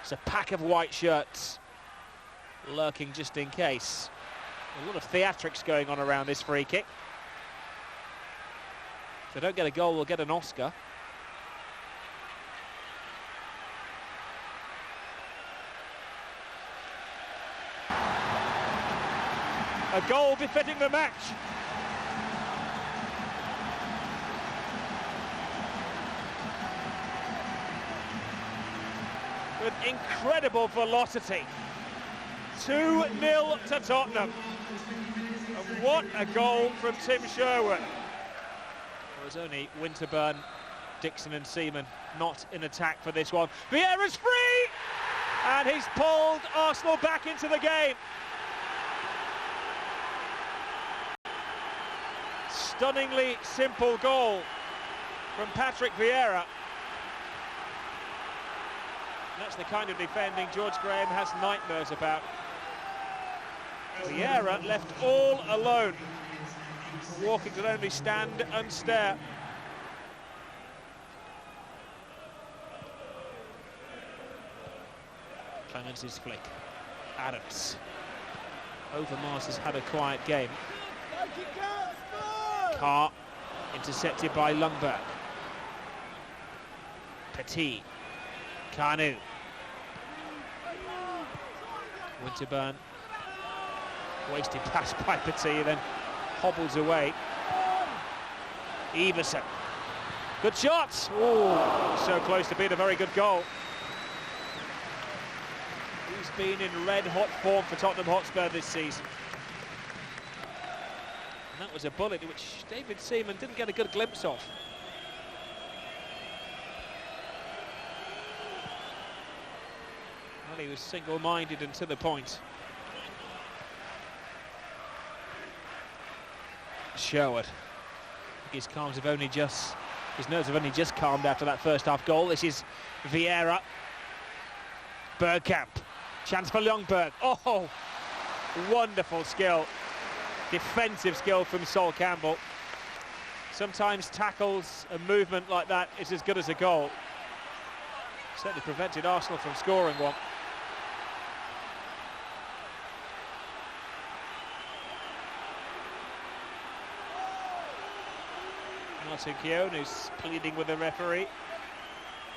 It's a pack of white shirts lurking just in case. A lot of theatrics going on around this free kick. If they don't get a goal, they'll get an Oscar. A goal befitting the match. With incredible velocity. 2-0 to Tottenham. And what a goal from Tim Sherwood. It was only Winterburn, Dixon and Seaman not in attack for this one. Vieira's free! And he's pulled Arsenal back into the game. Stunningly simple goal from Patrick Vieira. That's the kind of defending George Graham has nightmares about. Vieira left all alone. Walking could only stand and stare. Clemens' flick. Adams. Overmars has had a quiet game. Carr intercepted by Lundberg. Petit. Kanu. Winterburn. Wasted pass by Petit, then hobbles away. Everson. Good shot. Oh, so close to being a very good goal. He's been in red-hot form for Tottenham Hotspur this season. And that was a bullet which David Seaman didn't get a good glimpse of. Well, he was single-minded and to the point. Sherwood. His nerves have only just calmed after that first half goal. This is Vieira. Bergkamp. Chance for Ljungberg. Oh, wonderful skill. Defensive skill from Sol Campbell. Sometimes tackles and movement like that is as good as a goal. Certainly prevented Arsenal from scoring one. Martin Keown, who's pleading with the referee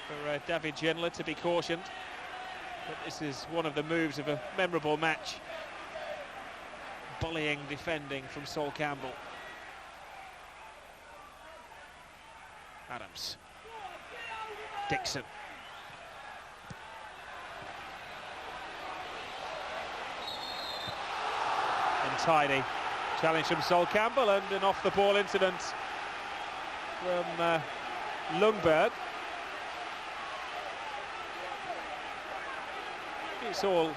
for David Ginola to be cautioned. But this is one of the moves of a memorable match. Bullying defending from Sol Campbell. Adams. Dixon. Untidy challenge from Sol Campbell and an off-the-ball incident from Ljungberg. It's all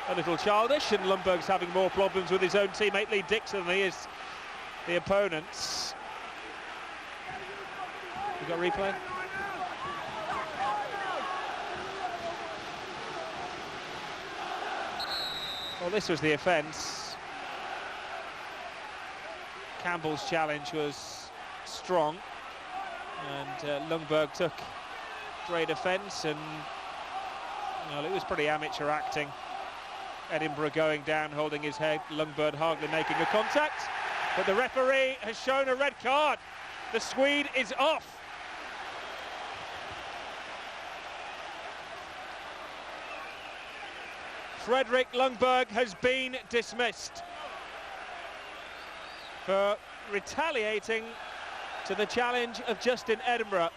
a little childish, and Ljungberg's having more problems with his own teammate Lee Dixon than he is the opponents. We got replay. Well, this was the offence. Campbell's challenge was strong, and Ljungberg took great offence, and well, it was pretty amateur acting. Edinburgh going down, holding his head, Ljungberg hardly making a contact, but the referee has shown a red card. The Swede is off. Fredrik Ljungberg has been dismissed for retaliating to the challenge of Justin Edinburgh.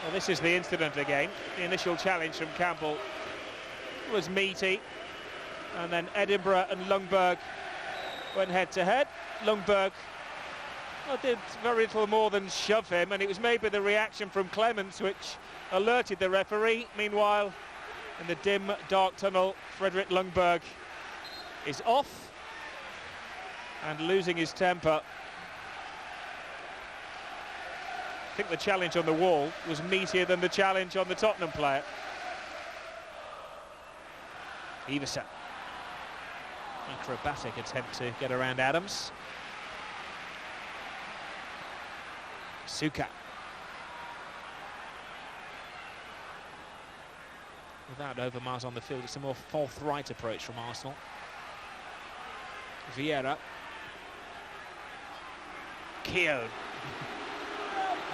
Well, this is the incident again. The initial challenge from Campbell was meaty, and then Edinburgh and Ljungberg went head-to-head. Ljungberg did very little more than shove him, and it was maybe the reaction from Clemens which alerted the referee. Meanwhile, in the dim, dark tunnel, Fredrik Ljungberg is off and losing his temper. think the challenge on the wall was meatier than the challenge on the Tottenham player. Iversen. Acrobatic attempt to get around Adams. Suka. Without Overmars on the field, it's a more forthright approach from Arsenal. Vieira. Keown.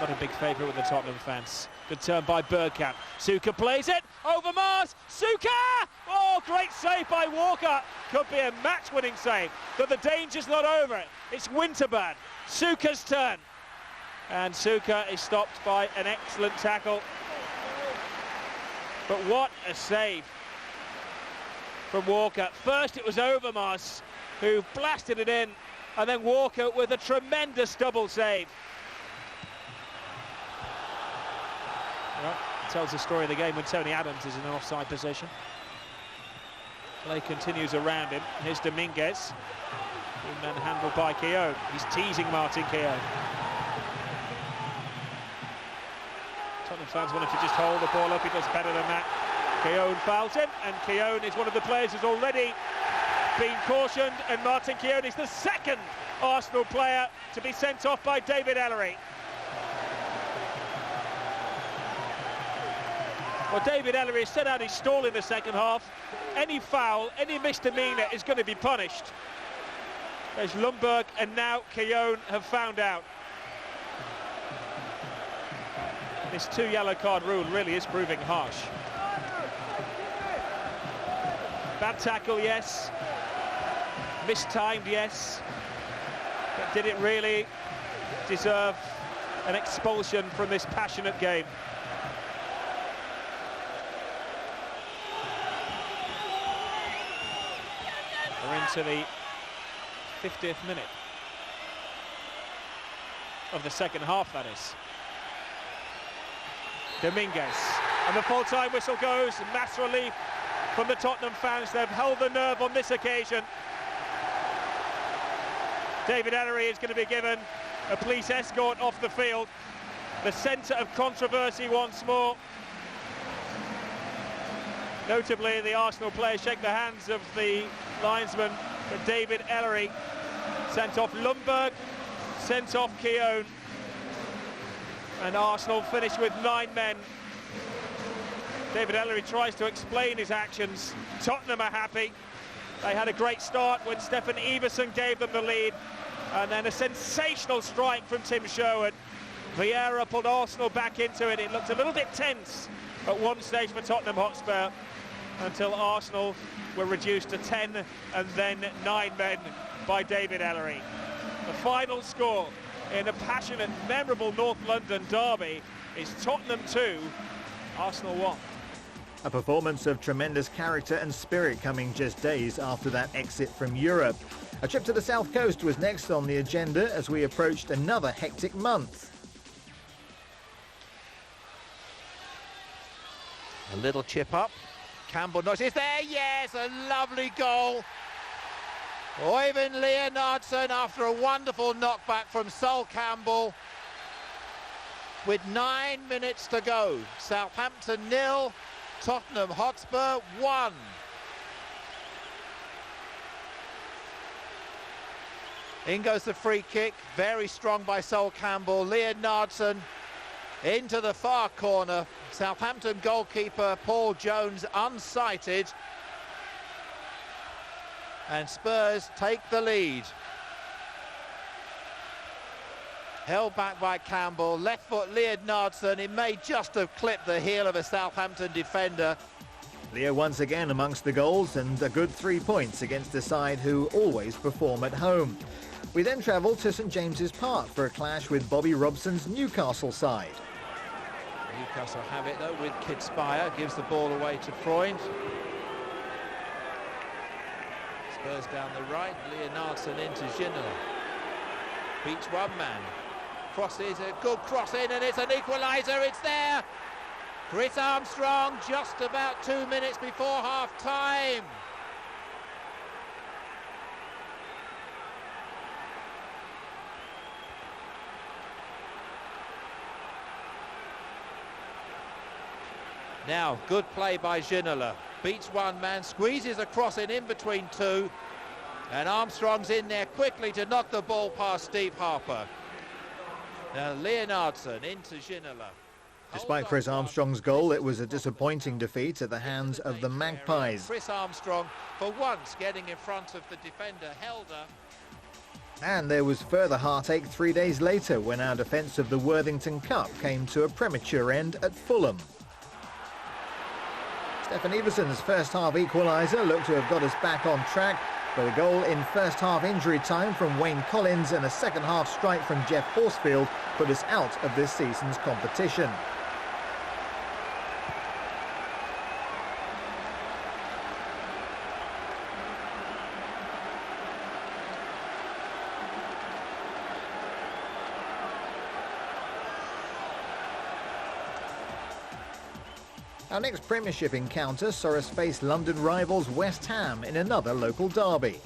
Not a big favourite with the Tottenham fans. Good turn by Bergkamp. Suka plays it. Overmars. Suka! Oh, great save by Walker. Could be a match-winning save. But the danger's not over. It's Winterburn. Suka's turn. And Suka is stopped by an excellent tackle. But what a save from Walker. First it was Overmars who blasted it in, and then Walker with a tremendous double save. Well, it tells the story of the game when Tony Adams is in an offside position. Play continues around him. Here's Dominguez, being manhandled by Keown. He's teasing Martin Keown. Tottenham fans wanted to just hold the ball up. He does better than that. Keown fouls him, and Keown is one of the players who's already been cautioned, and Martin Keown is the second Arsenal player to be sent off by David Ellery. Well, David Ellery has set out his stall in the second half. Any foul, any misdemeanour is going to be punished. There's Lundberg and now Keown have found out. This 2 yellow card rule really is proving harsh. Bad tackle, yes. Mistimed, yes. But did it really deserve an expulsion from this passionate game? We're into the 50th minute of the second half, that is. Dominguez, and the full-time whistle goes. Mass relief from the Tottenham fans. They've held the nerve on this occasion. David Ellery is going to be given a police escort off the field. The centre of controversy once more. Notably, the Arsenal players shake the hands of the linesman, but David Ellery sent off Lundberg, sent off Keown, and Arsenal finish with 9 men. David Ellery tries to explain his actions. Tottenham are happy. They had a great start when Stefan Iversen gave them the lead, and then a sensational strike from Tim Sherwood. Vieira pulled Arsenal back into it. It looked a little bit tense at one stage for Tottenham Hotspur, until Arsenal were reduced to 10 and then 9 men by David Ellery. The final score in a passionate, memorable North London derby is Tottenham 2, Arsenal 1. A performance of tremendous character and spirit coming just days after that exit from Europe. A trip to the South Coast was next on the agenda as we approached another hectic month. A little chip up. Campbell knows it's there, yes, a lovely goal. Øyvind Leonardson after a wonderful knockback from Sol Campbell. With 9 minutes to go. Southampton 0, Tottenham Hotspur 1. In goes the free kick, very strong by Sol Campbell. Leonardson into the far corner. Southampton goalkeeper Paul Jones unsighted. And Spurs take the lead. Held back by Campbell, left foot Leonardson. It may just have clipped the heel of a Southampton defender. Leo once again amongst the goals, and a good 3 points against a side who always perform at home. We then travel to St James's Park for a clash with Bobby Robson's Newcastle side. Newcastle have it though with Kidspire, gives the ball away to Freund. Spurs down the right, Leonardson into Ginola. Beats one man. Crosses, a good cross in, and it's an equaliser, it's there! Chris Armstrong just about 2 minutes before half-time. Now, good play by Ginola. Beats one man, squeezes across it in between two. And Armstrong's in there quickly to knock the ball past Steve Harper. Now, Leonardson into Ginola. Despite Chris Armstrong's goal, it was a disappointing defeat at the hands of the Magpies. Chris Armstrong, for once, getting in front of the defender, Helder. And there was further heartache 3 days later when our defence of the Worthington Cup came to a premature end at Fulham. Stefan Everson's first-half equaliser looked to have got us back on track, but a goal in first-half injury time from Wayne Collins and a second-half strike from Jeff Horsfield put us out of this season's competition. Our next Premiership encounter saw us face London rivals West Ham in another local derby.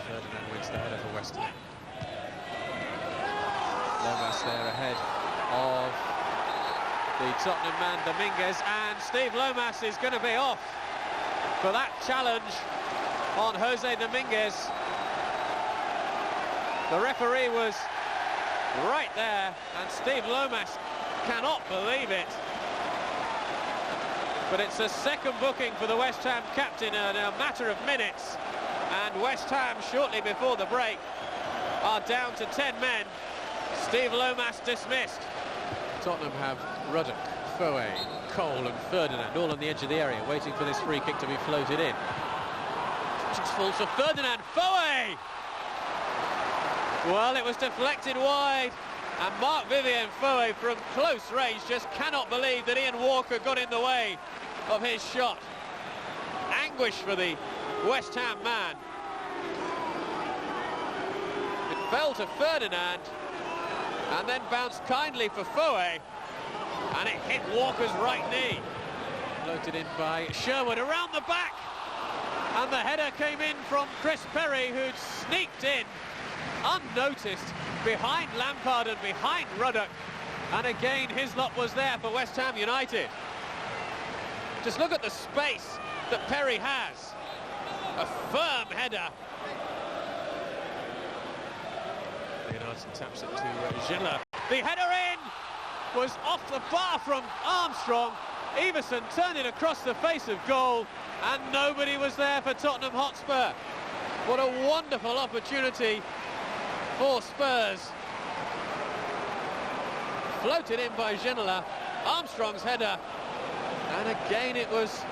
Ferdinand wins the header for West Ham. Lomas there ahead of the Tottenham man Dominguez, and Steve Lomas is going to be off for that challenge on Jose Dominguez. The referee was right there, and Steve Lomas cannot believe it. But it's a second booking for the West Ham captain in a matter of minutes, and West Ham shortly before the break are down to 10 men. Steve Lomas dismissed. Tottenham have Ruddock, Foe, Cole and Ferdinand all on the edge of the area waiting for this free kick to be floated in. Just falls for Ferdinand. Foe! Well, it was deflected wide. And Marc-Vivien Foe from close range just cannot believe that Ian Walker got in the way of his shot. Anguish for the West Ham man. It fell to Ferdinand and then bounced kindly for Foe, and it hit Walker's right knee. Floated in by Sherwood around the back, and the header came in from Chris Perry, who'd sneaked in unnoticed behind Lampard and behind Ruddock, and again his lot was there for West Ham United. Just look at the space that Perry has. A firm header. Leonardson taps it to Ginola. The header in was off the bar from Armstrong. Everson turned it across the face of goal, and nobody was there for Tottenham Hotspur. What a wonderful opportunity for Spurs. Floated in by Ginola, Armstrong's header, and again it was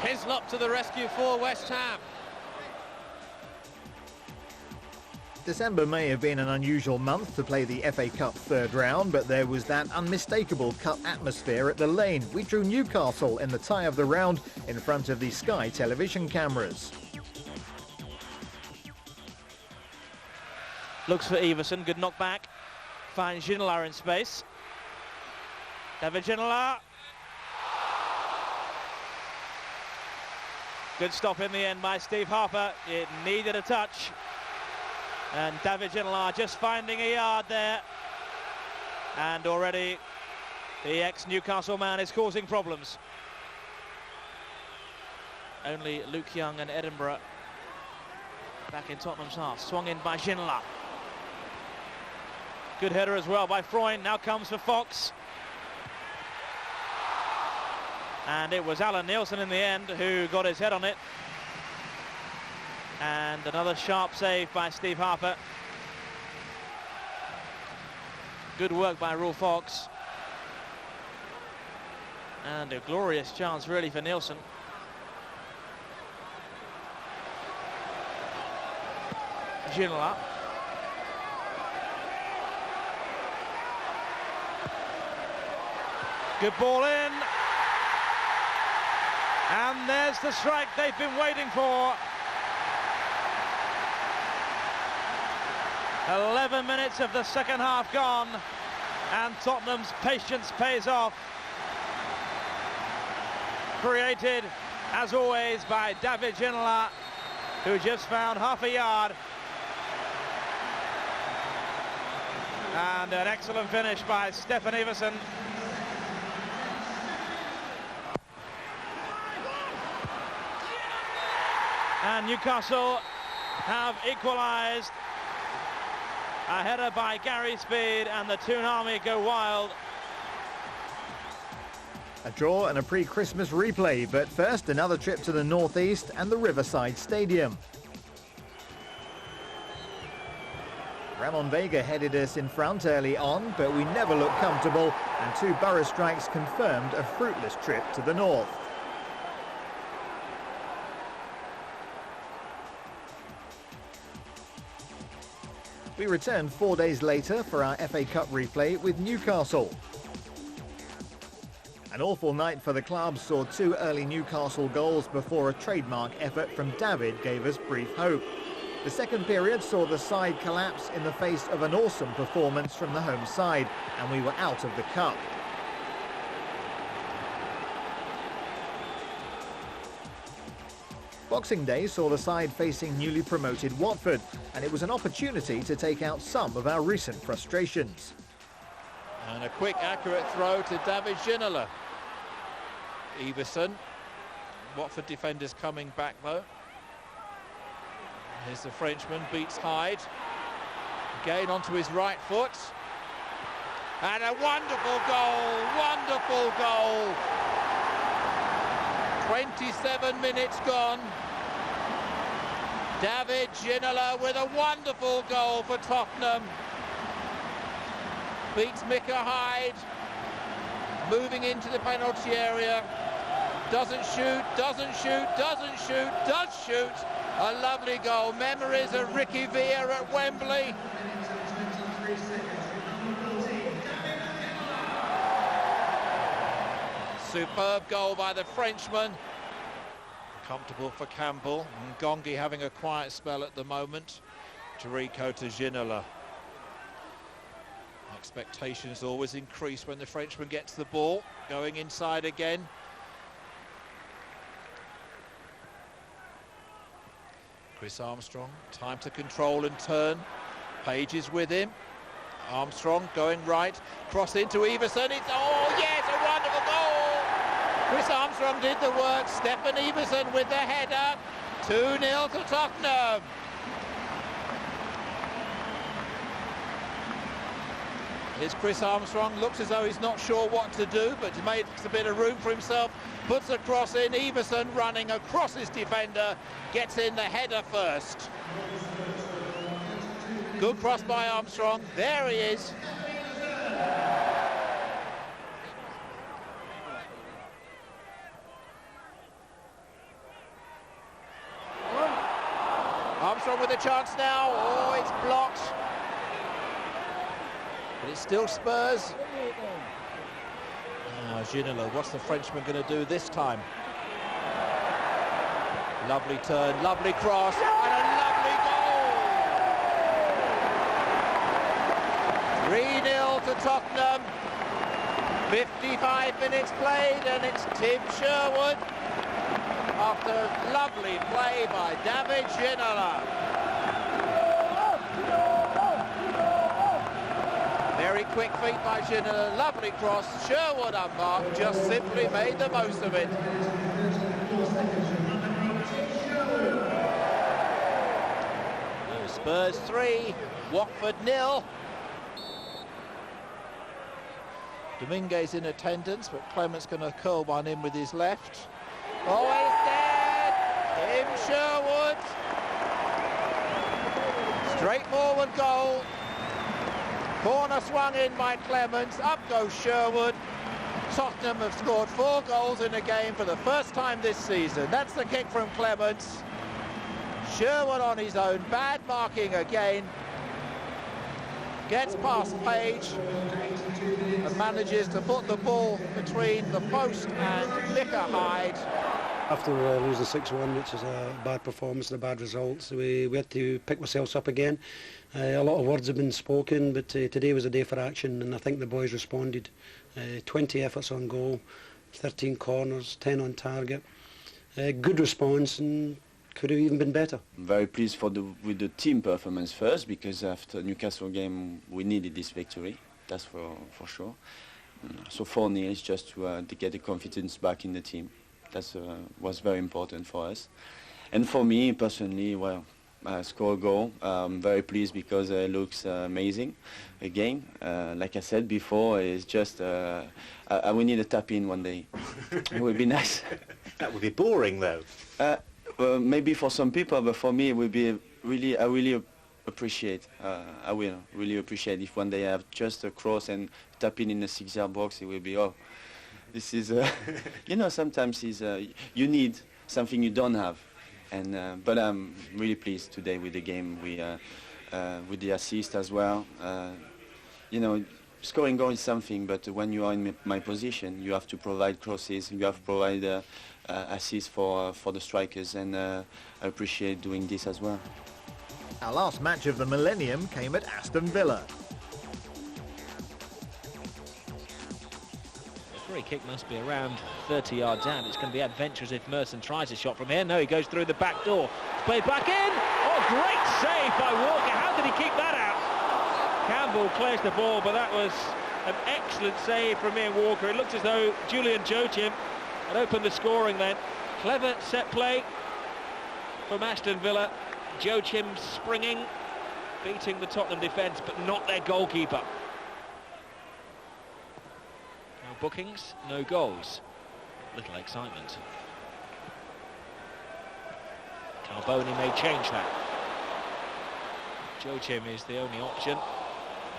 Hislop to the rescue for West Ham. December may have been an unusual month to play the FA Cup third round, but there was that unmistakable cup atmosphere at the Lane. We drew Newcastle in the tie of the round in front of the Sky television cameras. Looks for Everson, good knockback. Finds Ginola in space. David Ginola. Good stop in the end by Steve Harper. It needed a touch. And David Ginola just finding a yard there. And already the ex-Newcastle man is causing problems. Only Luke Young and Edinburgh back in Tottenham's half. Swung in by Ginola. Good header as well by Freund. Now comes for Fox. And it was Alan Nielsen in the end who got his head on it. And another sharp save by Steve Harper. Good work by Rule Fox. And a glorious chance really for Nielsen. Ginola. Good ball in. And there's the strike they've been waiting for. 11 minutes of the second half gone, and Tottenham's patience pays off. Created, as always, by David Ginola, who just found half a yard. And an excellent finish by Stefan Everson. And Newcastle have equalised. A header by Gary Speed, and the Toon Army go wild. A draw and a pre-Christmas replay, but first another trip to the northeast and the Riverside Stadium. Ramon Vega headed us in front early on, but we never looked comfortable, and 2 Borough strikes confirmed a fruitless trip to the north. We returned 4 days later for our FA Cup replay with Newcastle. An awful night for the club saw 2 early Newcastle goals before a trademark effort from David gave us brief hope. The second period saw the side collapse in the face of an awesome performance from the home side, and we were out of the cup. Boxing Day saw the side facing newly promoted Watford, and it was an opportunity to take out some of our recent frustrations. And a quick, accurate throw to David Ginola. Everson. Watford defenders coming back though. Here's the Frenchman, beats Hyde. Again onto his right foot. And a wonderful goal, wonderful goal. 27 minutes gone. David Ginola with a wonderful goal for Tottenham. Beats Micah Hyde. Moving into the penalty area. Doesn't shoot, doesn't shoot, doesn't shoot, does shoot. A lovely goal. Memories of Ricky Villa at Wembley. Superb goal by the Frenchman. Comfortable for Campbell. And Gongi having a quiet spell at the moment. Jericho to Ginola. Expectations always increase when the Frenchman gets the ball. Going inside again. Chris Armstrong, time to control and turn. Page is with him. Armstrong going right, cross into Everson. It's, oh yes, a wonderful goal! Chris Armstrong did the work. Stefan Everson with the header. 2-0 to Tottenham. Here's Chris Armstrong, looks as though he's not sure what to do, but he makes a bit of room for himself, puts a cross in. Everson running across his defender, gets in the header first. Good cross by Armstrong, there he is. Armstrong with a chance now, oh, it's blocked. But it's still Spurs. Ginola, what's the Frenchman going to do this time? Lovely turn, lovely cross, and a lovely goal! 3-0 to Tottenham. 55 minutes played, and it's Tim Sherwood after lovely play by David Ginola. Very quick feet by Ginola, lovely cross. Sherwood unmarked, just simply made the most of it. Spurs 3, Watford 0. Dominguez in attendance, but Clement's going to curl one in with his left. Oh, it's dead! Tim Sherwood. Straightforward goal. Corner swung in by Clements, up goes Sherwood. Tottenham have scored 4 goals in a game for the first time this season. That's the kick from Clements. Sherwood on his own, bad marking again. Gets past Page and manages to put the ball between the post and Micah Hyde. After losing 6-1, which is a bad performance and a bad result, so we had to pick ourselves up again. A lot of words have been spoken, but today was a day for action, and I think the boys responded. 20 efforts on goal, 13 corners, 10 on target. Good response, and could have even been better. I'm very pleased with the team performance first, because after Newcastle game we needed this victory, that's for sure. So 4-0 is just to get the confidence back in the team. That was very important for us. And for me personally, well, score a goal. I'm very pleased because it looks amazing again. Like I said before, it's just we need a tap in one day. It would be nice. That would be boring though. Well, maybe for some people, but for me it would be really. I will really appreciate if one day I have just a cross and tap in a 6-yard box. It will be, oh, this is you know, sometimes you need something you don't have. And but I'm really pleased today with the game. With the assist as well. You know, scoring goal is something, but when you are in my position, you have to provide crosses. You have to provide assists for the strikers, and I appreciate doing this as well. Our last match of the millennium came at Aston Villa. Free kick must be around 30 yards out. It's going to be adventurous if Merson tries a shot from here. No, he goes through the back door. Played back in. Oh, great save by Walker. How did he keep that out? Campbell clears the ball, but that was an excellent save from Ian Walker. It looked as though Julian Joachim had opened the scoring then. Clever set play from Aston Villa. Joachim springing, beating the Tottenham defence, but not their goalkeeper. Bookings, no goals. Little excitement. Carboni may change that. Joachim is the only option.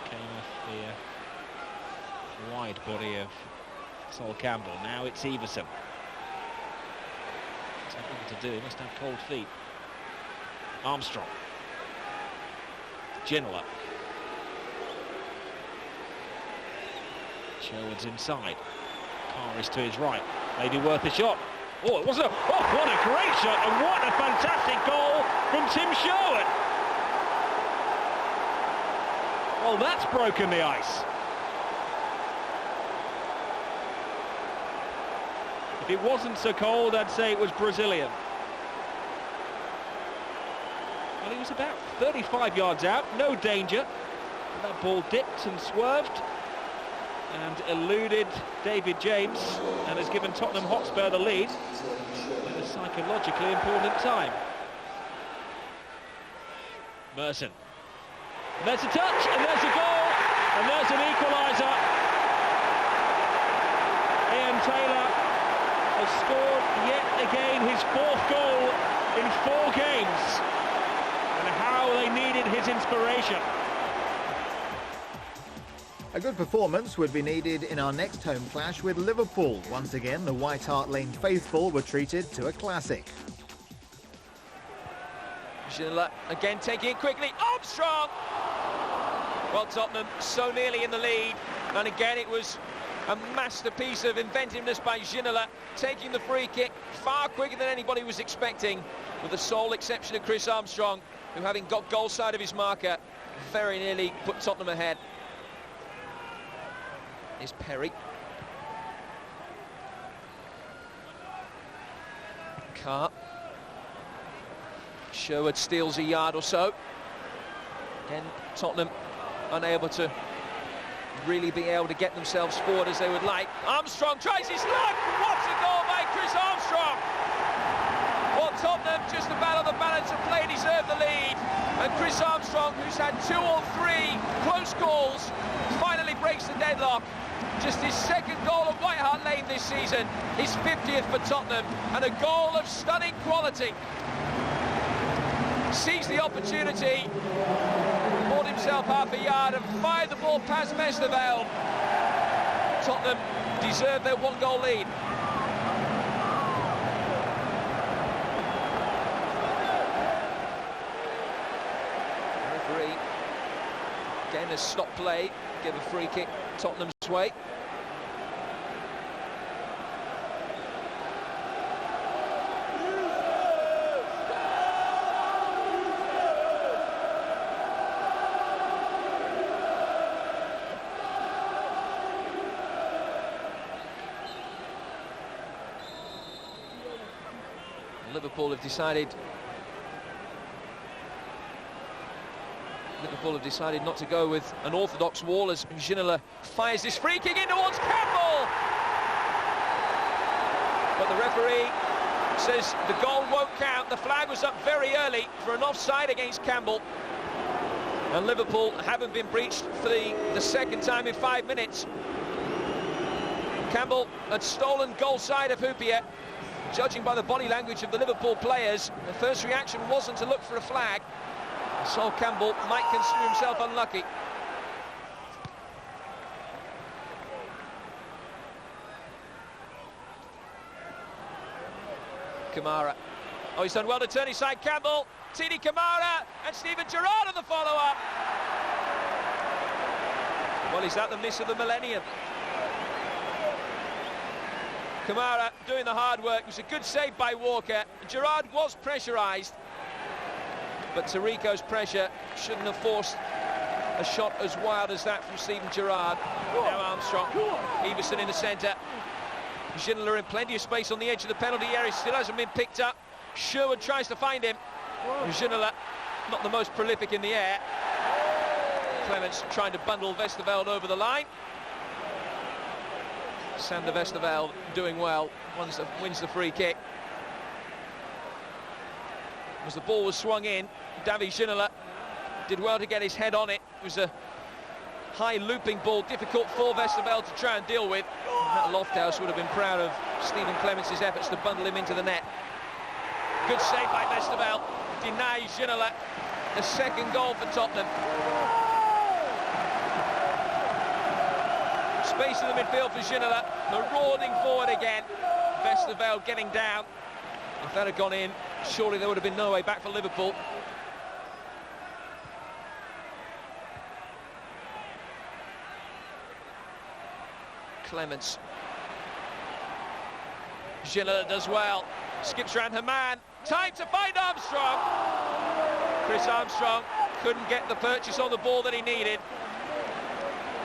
Came off the wide body of Sol Campbell. Now it's Everson. It's nothing to do, he must have cold feet. Armstrong. Ginola. Sherwood's inside. Carr is to his right. Maybe worth a shot. Oh, it was what a great shot, and what a fantastic goal from Tim Sherwood. Well, that's broken the ice. If it wasn't so cold, I'd say it was Brazilian. Well, he was about 35 yards out, no danger. But that ball dipped and swerved and eluded David James, and has given Tottenham Hotspur the lead at a psychologically important time. Merson. And there's a touch, and there's a goal, and there's an equaliser. Ian Taylor has scored yet again his 4th goal in 4 games, and how they needed his inspiration. A good performance would be needed in our next home clash with Liverpool. Once again, the White Hart Lane faithful were treated to a classic. Ginola again taking it quickly. Armstrong! Well, Tottenham so nearly in the lead, and again it was a masterpiece of inventiveness by Ginola, taking the free kick far quicker than anybody was expecting, with the sole exception of Chris Armstrong, who, having got goal side of his marker, very nearly put Tottenham ahead. Is Perry. Carr. Sherwood steals a yard or so. Again, Tottenham unable to really be able to get themselves forward as they would like. Armstrong tries his luck. What a goal by Chris Armstrong! Well, Tottenham just about on the balance of play deserve the lead. And Chris Armstrong, who's had 2 or 3 close calls, finally breaks the deadlock. Just his 2nd goal at White Hart Lane this season, his 50th for Tottenham, and a goal of stunning quality. Sees the opportunity, bought himself half a yard and fired the ball past Mestervale. Tottenham deserve their 1-goal lead. Referee again has stopped play, give a free kick Tottenham's way. Liverpool have decided not to go with an orthodox wall as Ginola fires this free kick in towards Campbell. But the referee says the goal won't count. The flag was up very early for an offside against Campbell. And Liverpool haven't been breached for the second time in 5 minutes. Campbell had stolen goal side of Hoopier. Judging by the body language of the Liverpool players, the first reaction wasn't to look for a flag. Sol Campbell might consider himself unlucky. Kamara. Oh, he's done well to turn his side. Campbell, Tini Kamara, and Steven Gerrard on the follow-up. Well, is that the miss of the millennium? Kamara doing the hard work. It was a good save by Walker. Gerrard was pressurised, but Tarico's pressure shouldn't have forced a shot as wild as that from Steven Gerrard. Now Armstrong, Everson in the centre. Ginola in plenty of space on the edge of the penalty area, still hasn't been picked up. Sherwood tries to find him. Ginola, not the most prolific in the air. Clements trying to bundle Westerveld over the line. Sander Westerveld doing well, wins the free kick. As the ball was swung in, Davy Ginola did well to get his head on it. It was a high looping ball, difficult for Westerveld to try and deal with. Lofthouse would have been proud of Stephen Clements' efforts to bundle him into the net. Good save by Westerveld, denies Ginola the second goal for Tottenham. Space in the midfield for Ginola, marauding forward again. Westerveld getting down. If that had gone in, surely there would have been no way back for Liverpool. Clements. Ginola does well. Skips around her man. Time to find Armstrong. Chris Armstrong couldn't get the purchase on the ball that he needed.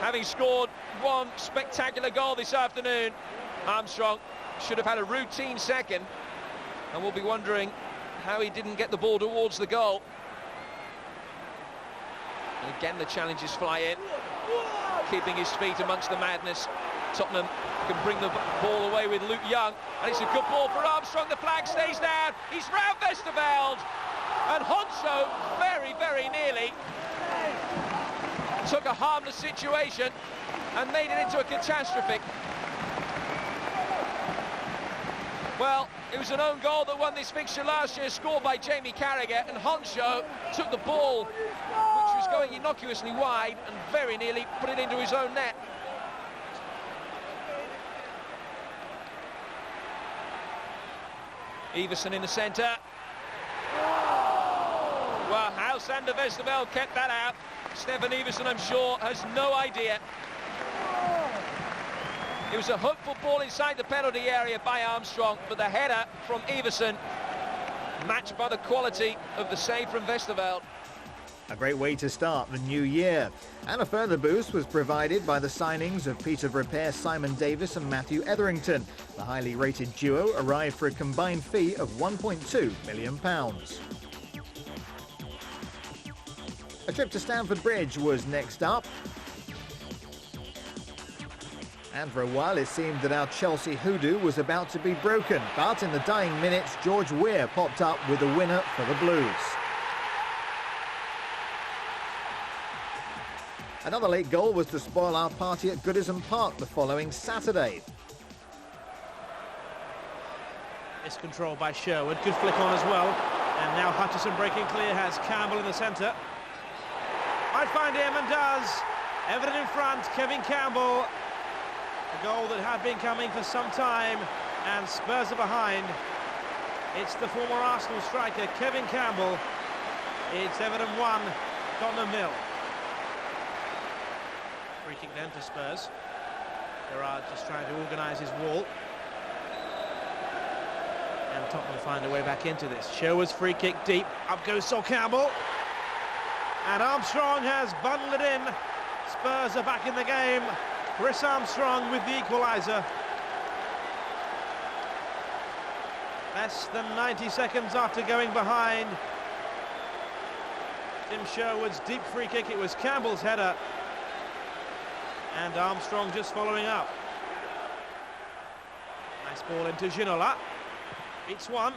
Having scored one spectacular goal this afternoon, Armstrong should have had a routine second, and we'll be wondering how he didn't get the ball towards the goal. And again the challenges fly in, keeping his feet amongst the madness. Tottenham can bring the ball away with Luke Young, and it's a good ball for Armstrong. The flag stays down. He's round Westerveld, and Honcho very, very nearly took a harmless situation and made it into a catastrophic. Well, it was an own goal that won this fixture last year, scored by Jamie Carragher, and Honcho took the ball, which was going innocuously wide, and very nearly put it into his own net. Everson in the centre. Well, how Sander Westerveld kept that out, Stefan Everson, I'm sure, has no idea. It was a hopeful ball inside the penalty area by Armstrong, but the header from Everson matched by the quality of the save from Westerveld. A great way to start the new year. And a further boost was provided by the signings of Peterborough pair Simon Davis and Matthew Etherington. The highly rated duo arrived for a combined fee of £1.2 million. A trip to Stamford Bridge was next up. And for a while it seemed that our Chelsea hoodoo was about to be broken. But in the dying minutes, George Weir popped up with the winner for the Blues. Another late goal was to spoil our party at Goodison Park the following Saturday. It's controlled by Sherwood. Good flick on as well. And now Hutchison breaking clear, has Campbell in the centre. Might find him and does. Everton in front, Kevin Campbell. A goal that had been coming for some time, and Spurs are behind. It's the former Arsenal striker, Kevin Campbell. It's Everton 1, Tottenham 0. Free kick then to Spurs. Gerrard just trying to organise his wall. And Tottenham find a way back into this. Sherwood's free kick deep. Up goes Sol Campbell. And Armstrong has bundled it in. Spurs are back in the game. Chris Armstrong with the equaliser. Less than 90 seconds after going behind. Tim Sherwood's deep free kick. It was Campbell's header. And Armstrong just following up. Nice ball into Ginola. Beats one,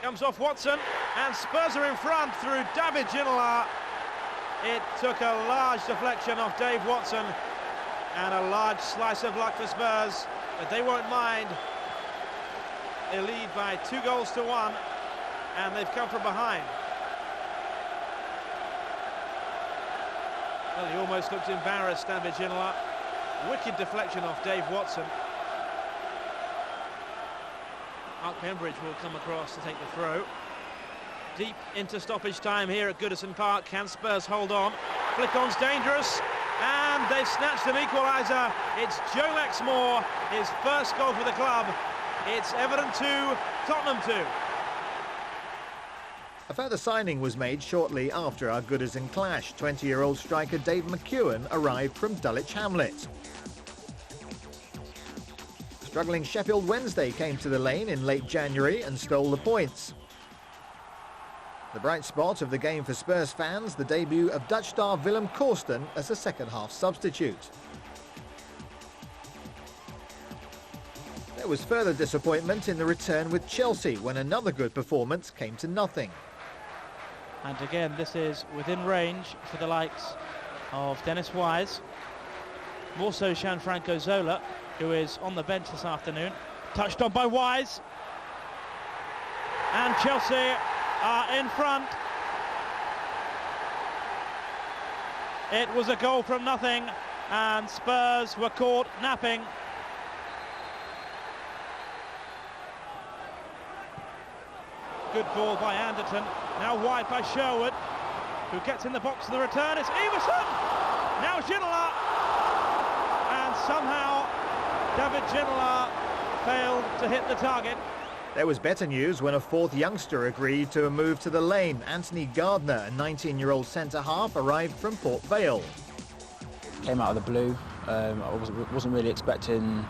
comes off Watson, and Spurs are in front through David Ginola. It took a large deflection off Dave Watson and a large slice of luck for Spurs, but they won't mind. They lead by 2-1, and they've come from behind. Well, he almost looked embarrassed, David Ginola. Wicked deflection off Dave Watson. Mark Pembridge will come across to take the throw. Deep into stoppage time here at Goodison Park. Can Spurs hold on? Flick-on's dangerous, and they've snatched an equaliser. It's Joe Lexmore, his first goal for the club. It's Everton 2, Tottenham 2. A further signing was made shortly after our Goodison clash. 20-year-old striker Dave McEwen arrived from Dulwich Hamlet. Struggling Sheffield Wednesday came to the Lane in late January and stole the points. The bright spot of the game for Spurs fans, the debut of Dutch star Willem Korsten as a second-half substitute. There was further disappointment in the return with Chelsea when another good performance came to nothing. And again, this is within range for the likes of Dennis Wise. More so Gianfranco Zola, who is on the bench this afternoon. Touched on by Wise. And Chelsea are in front. It was a goal from nothing, and Spurs were caught napping. Good ball by Anderton, now wide by Sherwood, who gets in the box for the return. It's Everson, now Ginola, and somehow David Ginola failed to hit the target. There was better news when a fourth youngster agreed to a move to the Lane. Anthony Gardner, a 19-year-old centre-half, arrived from Port Vale. Came out of the blue. I wasn't really expecting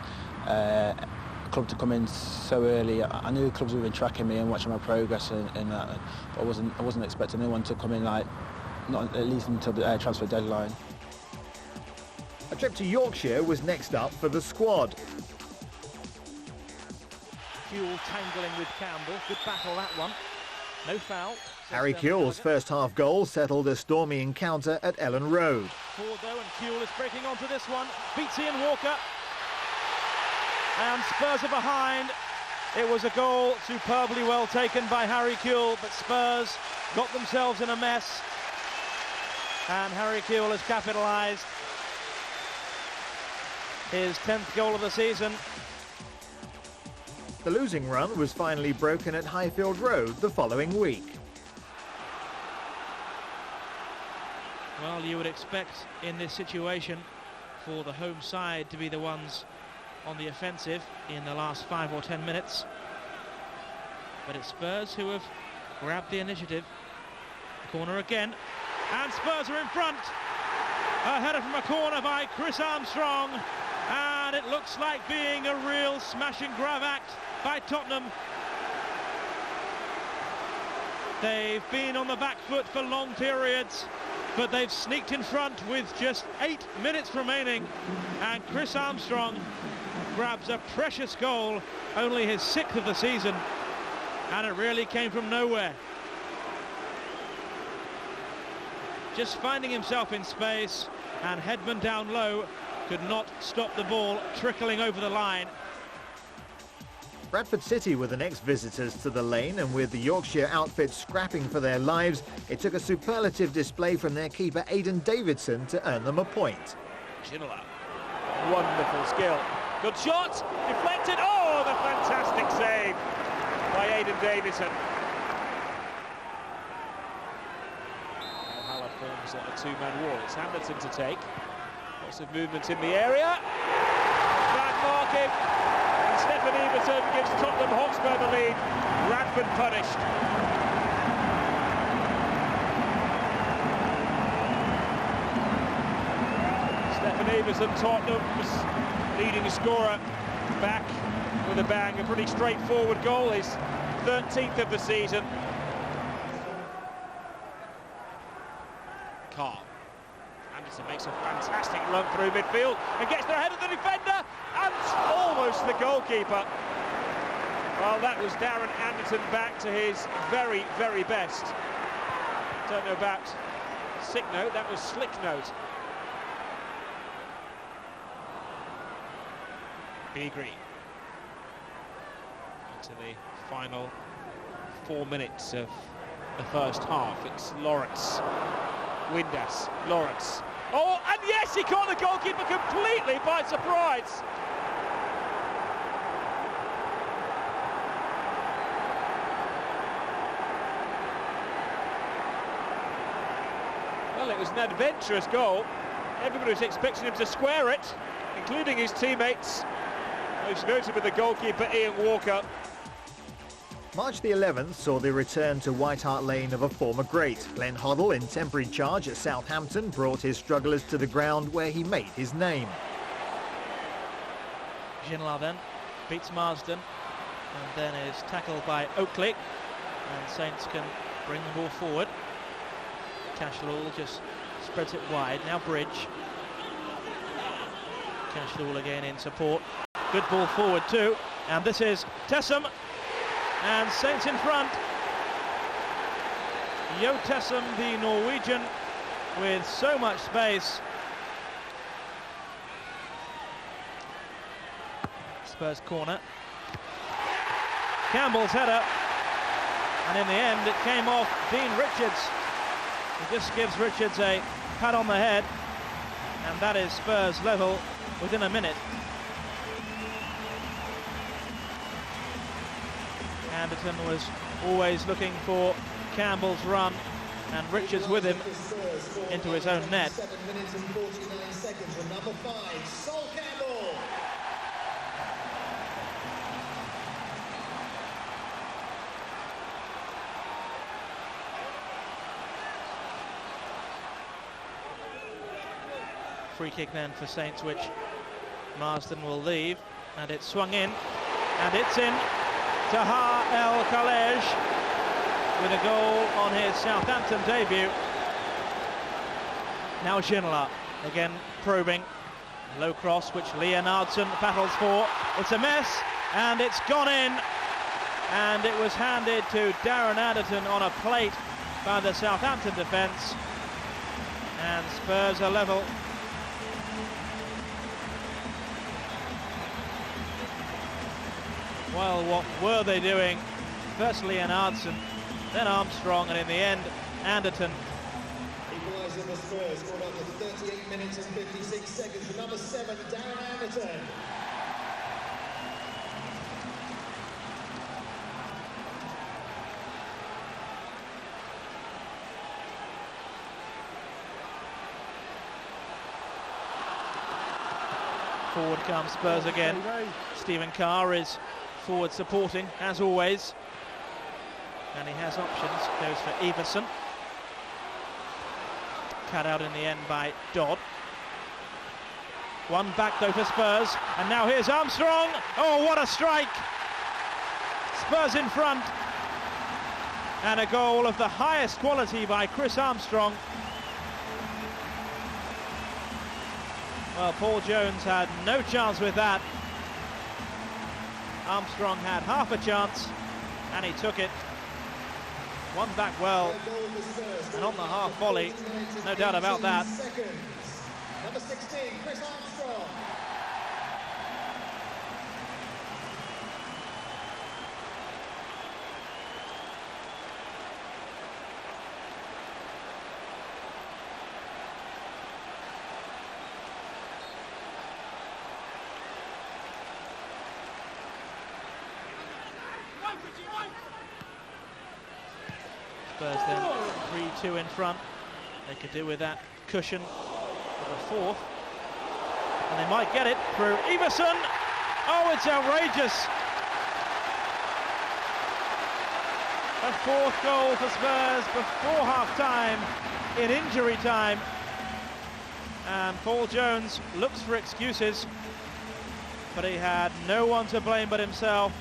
a club to come in so early. I knew clubs had been tracking me and watching my progress in that, but I wasn't expecting anyone to come in, like, not at least until the transfer deadline. A trip to Yorkshire was next up for the squad. Kewell tangling with Campbell. Good battle, that one. No foul. Harry Kewell's first-half goal settled a stormy encounter at Ellen Road. Forward though, and Kewell is breaking onto this one. Beats Ian Walker. And Spurs are behind. It was a goal superbly well taken by Harry Kewell, but Spurs got themselves in a mess. And Harry Kewell has capitalised. His 10th goal of the season. The losing run was finally broken at Highfield Road the following week. Well, you would expect in this situation for the home side to be the ones on the offensive in the last 5 or 10 minutes. But it's Spurs who have grabbed the initiative. Corner again, and Spurs are in front. A header from a corner by Chris Armstrong, and it looks like being a real smash and grab act by Tottenham. They've been on the back foot for long periods, but they've sneaked in front with just 8 minutes remaining, and Chris Armstrong grabs a precious goal, only his 6th of the season, and it really came from nowhere. Just finding himself in space, and Headman down low could not stop the ball trickling over the line. Bradford City were the next visitors to the Lane, and with the Yorkshire outfit scrapping for their lives, it took a superlative display from their keeper Aidan Davidson to earn them a point. Ginola, wonderful skill. Good shot, deflected. Oh, the fantastic save by Aidan Davidson. Now Haller forms a two-man wall. It's Hamilton to take. Lots of movement in the area. Bad marking. And Stefan Everton gives Tottenham Hotspur the lead. Bradford punished. Stefan Everton, Tottenham's leading scorer, back with a bang. A pretty straightforward goal, his 13th of the season. Carl. Anderson makes a fantastic run through midfield and gets there ahead of the defender and almost the goalkeeper. Well, that was Darren Anderton back to his very, very best. Don't know about sick note, that was slick note. B Green. Into the final 4 minutes of the first half. It's Lawrence, Windass, Lawrence. Oh, and yes, he caught the goalkeeper completely by surprise. Well, it was an adventurous goal. Everybody was expecting him to square it, including his teammates. Most notably the goalkeeper, Ian Walker. March the 11th saw the return to White Hart Lane of a former great. Glenn Hoddle, in temporary charge at Southampton, brought his strugglers to the ground where he made his name. Ginola then beats Marsden and then is tackled by Oakley, and Saints can bring the ball forward. Cashlall just spreads it wide. Now Bridge. Cashlall again in support. Good ball forward too. And this is Tessum. And Saints in front. Jo Tessum, the Norwegian, with so much space. Spurs corner. Campbell's header. And in the end, it came off Dean Richards. He just gives Richards a pat on the head, and that is Spurs level within a minute. Anderton was always looking for Campbell's run, and Richards with him into his own net. 7 minutes and 49 seconds from number 5, Sol Campbell. Free kick then for Saints, which Marsden will leave, and it's swung in, and it's in. Taha El Khalej with a goal on his Southampton debut. Now Ginola again probing. Low cross, which Leonardson battles for. It's a mess, and it's gone in. And it was handed to Darren Anderton on a plate by the Southampton defence. And Spurs are level. Well, what were they doing? First Leonardson, then Armstrong, and in the end, Anderton. Equaliser for Spurs, scored after 38 minutes and 56 seconds for number 7, Darren Anderton. Forward comes Spurs again. Stephen Carr is forward supporting, as always. And he has options. Goes for Everson. Cut out in the end by Dodd. One back though for Spurs. And now here's Armstrong. Oh, what a strike! Spurs in front. And a goal of the highest quality by Chris Armstrong. Well, Paul Jones had no chance with that. Armstrong had half a chance, and he took it. One back well, and on the half volley, no doubt about that. Number 16, Chris Armstrong. Spurs then 3-2 in front. They could do with that cushion of a fourth. And they might get it through Everson. Oh, it's outrageous. A fourth goal for Spurs before half-time in injury time. And Paul Jones looks for excuses, but he had no one to blame but himself.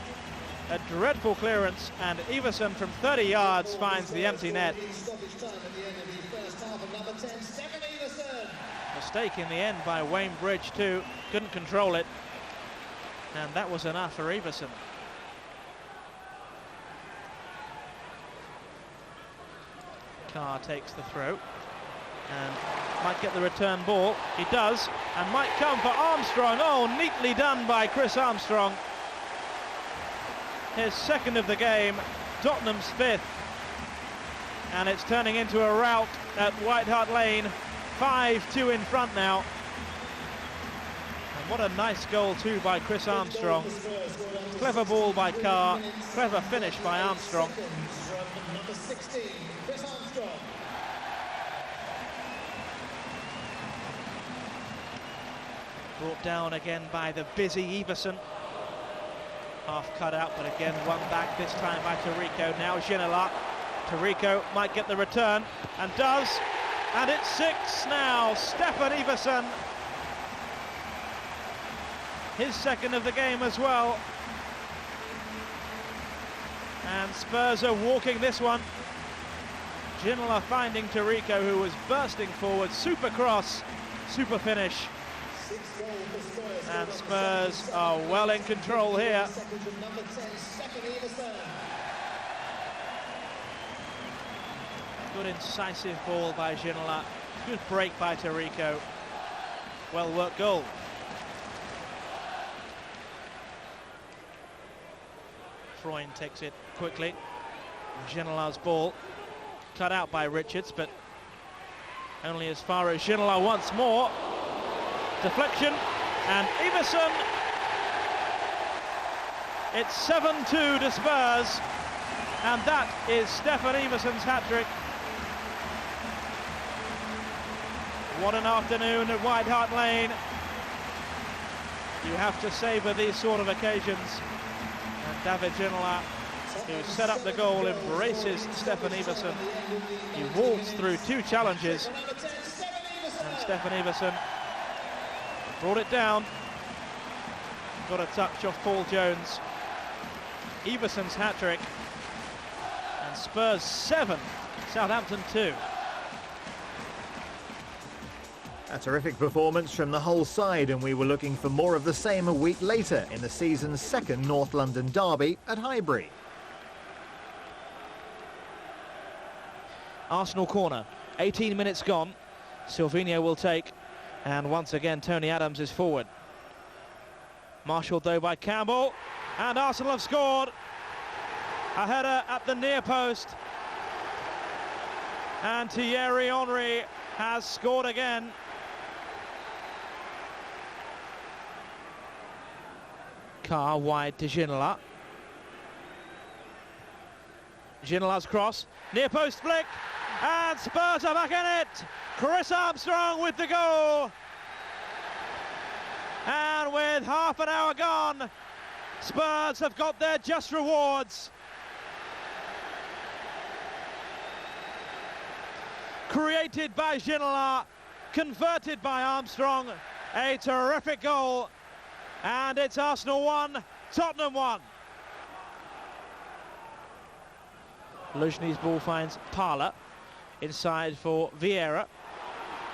A dreadful clearance, and Everson from 30 yards finds the empty net. Mistake in the end by Wayne Bridge too, couldn't control it, and that was enough for Everson. Carr takes the throw and might get the return ball. He does, and might come for Armstrong. Oh, neatly done by Chris Armstrong. His second of the game, Tottenham's fifth. And it's turning into a rout at White Hart Lane. 5-2 in front now. And what a nice goal too by Chris Armstrong. Clever ball by Carr, clever finish by Armstrong. Number 16, Chris Armstrong. Brought down again by the busy Everson. Half cut out, but again won back, this time by Tarico. Now Ginola. Tarico might get the return, and does. And it's 6 now. Stefan Everson. His second of the game as well. And Spurs are walking this one. Ginola finding Tarico, who was bursting forward. Super cross, super finish. And Spurs are well in control here. Good incisive ball by Ginola. Good break by Tarico. Well worked goal. Freund takes it quickly. Ginola's ball cut out by Richards, but only as far as Ginola once more. Deflection, and Everson. It's 7-2 to Spurs, and that is Stefan Everson's hat-trick. What an afternoon at White Hart Lane. You have to savour these sort of occasions. And David Ginola, who set up the goal, embraces Stefan Everson. He waltzed through 2 challenges, and Stefan Everson brought it down. Got a touch off Paul Jones. Everson's hat-trick. And Spurs 7, Southampton 2. A terrific performance from the whole side, and we were looking for more of the same a week later in the season's second North London derby at Highbury. Arsenal corner, 18 minutes gone. Silvino will take, and once again Tony Adams is forward. Marshalled though by Campbell, and Arsenal have scored. A header at the near post, and Thierry Henry has scored again. Carr wide to Ginola. Ginola's cross, near post flick, and Spurs are back in it. Chris Armstrong with the goal. And with half an hour gone, Spurs have got their just rewards. Created by Ginola, converted by Armstrong. A terrific goal. And it's Arsenal 1, Tottenham 1. Luzhny's ball finds Parla. Inside for Vieira.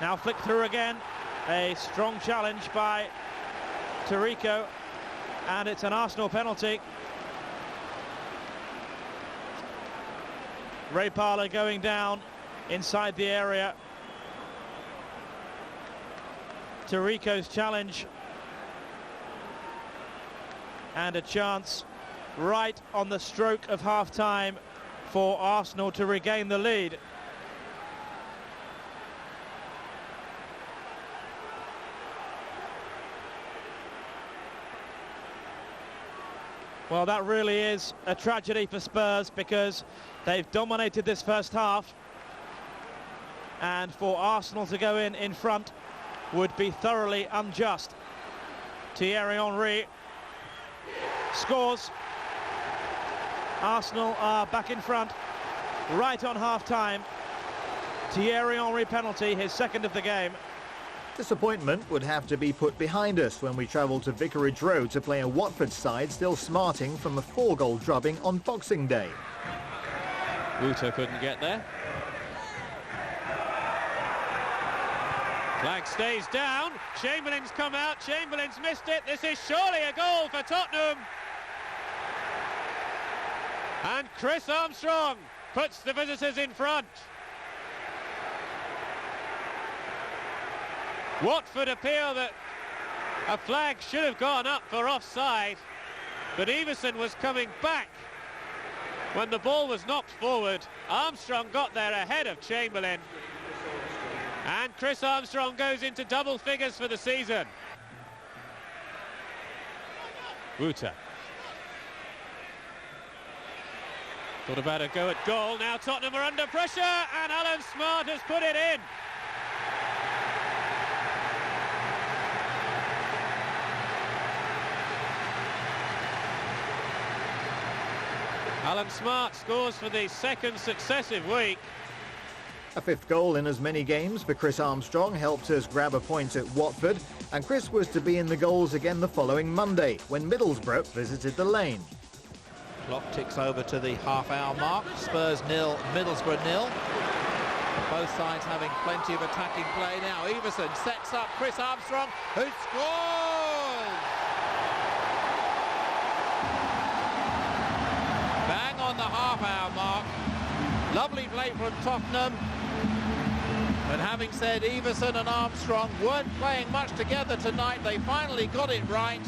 Now flick through again. A strong challenge by Tarico. And it's an Arsenal penalty. Ray Parla going down inside the area. Tarico's challenge. And a chance right on the stroke of half-time for Arsenal to regain the lead. Well, that really is a tragedy for Spurs, because they've dominated this first half, and for Arsenal to go in front would be thoroughly unjust. Thierry Henry scores. Arsenal are back in front right on half-time. Thierry Henry penalty, his second of the game. Disappointment would have to be put behind us when we travel to Vicarage Road to play a Watford side still smarting from a 4-goal drubbing on Boxing Day. Wuto couldn't get there. Flag stays down. Chamberlain's come out. Chamberlain's missed it. This is surely a goal for Tottenham. And Chris Armstrong puts the visitors in front. Watford appeal that a flag should have gone up for offside, but Everson was coming back when the ball was knocked forward. Armstrong got there ahead of Chamberlain, and Chris Armstrong goes into double figures for the season. Wuta thought about a go at goal. Now Tottenham are under pressure, and Alan Smart has put it in. Alan Smart scores for the second successive week. A fifth goal in as many games for Chris Armstrong helped us grab a point at Watford, and Chris was to be in the goals again the following Monday when Middlesbrough visited the Lane. Clock ticks over to the half-hour mark. Spurs 0, Middlesbrough 0. Both sides having plenty of attacking play now. Everson sets up Chris Armstrong, who scores! Bang on the half-hour mark. Lovely play from Tottenham. But having said Everson and Armstrong weren't playing much together tonight, they finally got it right.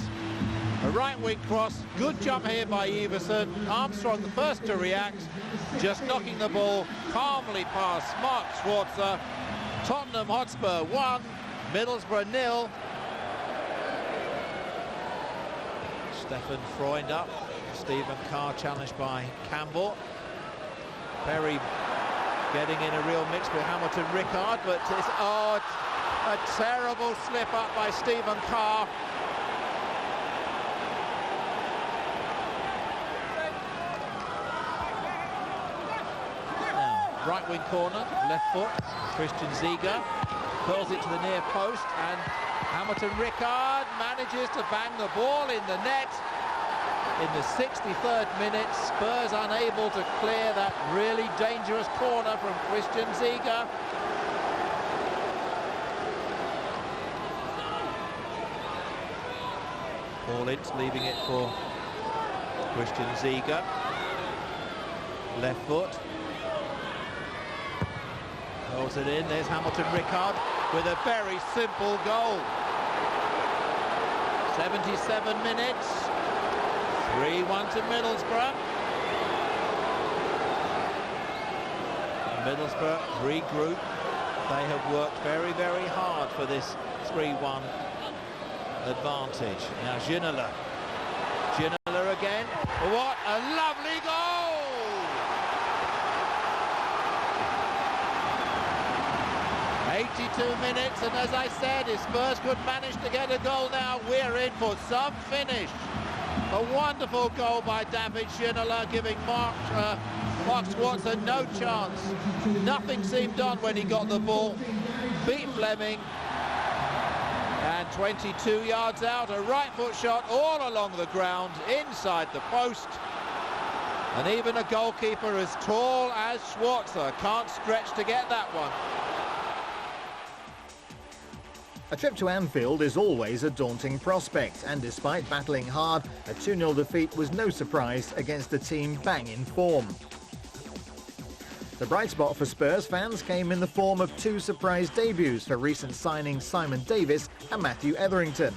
A right wing cross, good jump here by Everson. Armstrong the first to react, just knocking the ball calmly past Mark Schwarzer. Tottenham Hotspur 1, Middlesbrough 0. Stefan Freund up, Stephen Carr challenged by Campbell. Perry getting in a real mix with Hamilton Rickard, but it's a terrible slip up by Stephen Carr. Now, right wing corner, left foot, Christian Ziege curls it to the near post, and Hamilton Rickard manages to bang the ball in the net. In the 63rd minute, Spurs unable to clear that really dangerous corner from Christian Ziege. Paulitz leaving it for Christian Ziege. Left foot. Holds it in, there's Hamilton Rickard with a very simple goal. 77 minutes. 3-1 to Middlesbrough. Middlesbrough regroup. They have worked very, very hard for this 3-1 advantage. Now Ginola. Ginola again. What a lovely goal! .82 minutes, and as I said, if Spurs could manage to get a goal now, we're in for some finish. A wonderful goal by David Ginola, giving Mark Schwarzer no chance. Nothing seemed done when he got the ball. Beat Fleming. And 22 yards out, a right foot shot all along the ground, inside the post. And even a goalkeeper as tall as Schwarzer can't stretch to get that one. A trip to Anfield is always a daunting prospect, and despite battling hard, a 2-0 defeat was no surprise against a team bang in form. The bright spot for Spurs fans came in the form of two surprise debuts for recent signings Simon Davis and Matthew Etherington.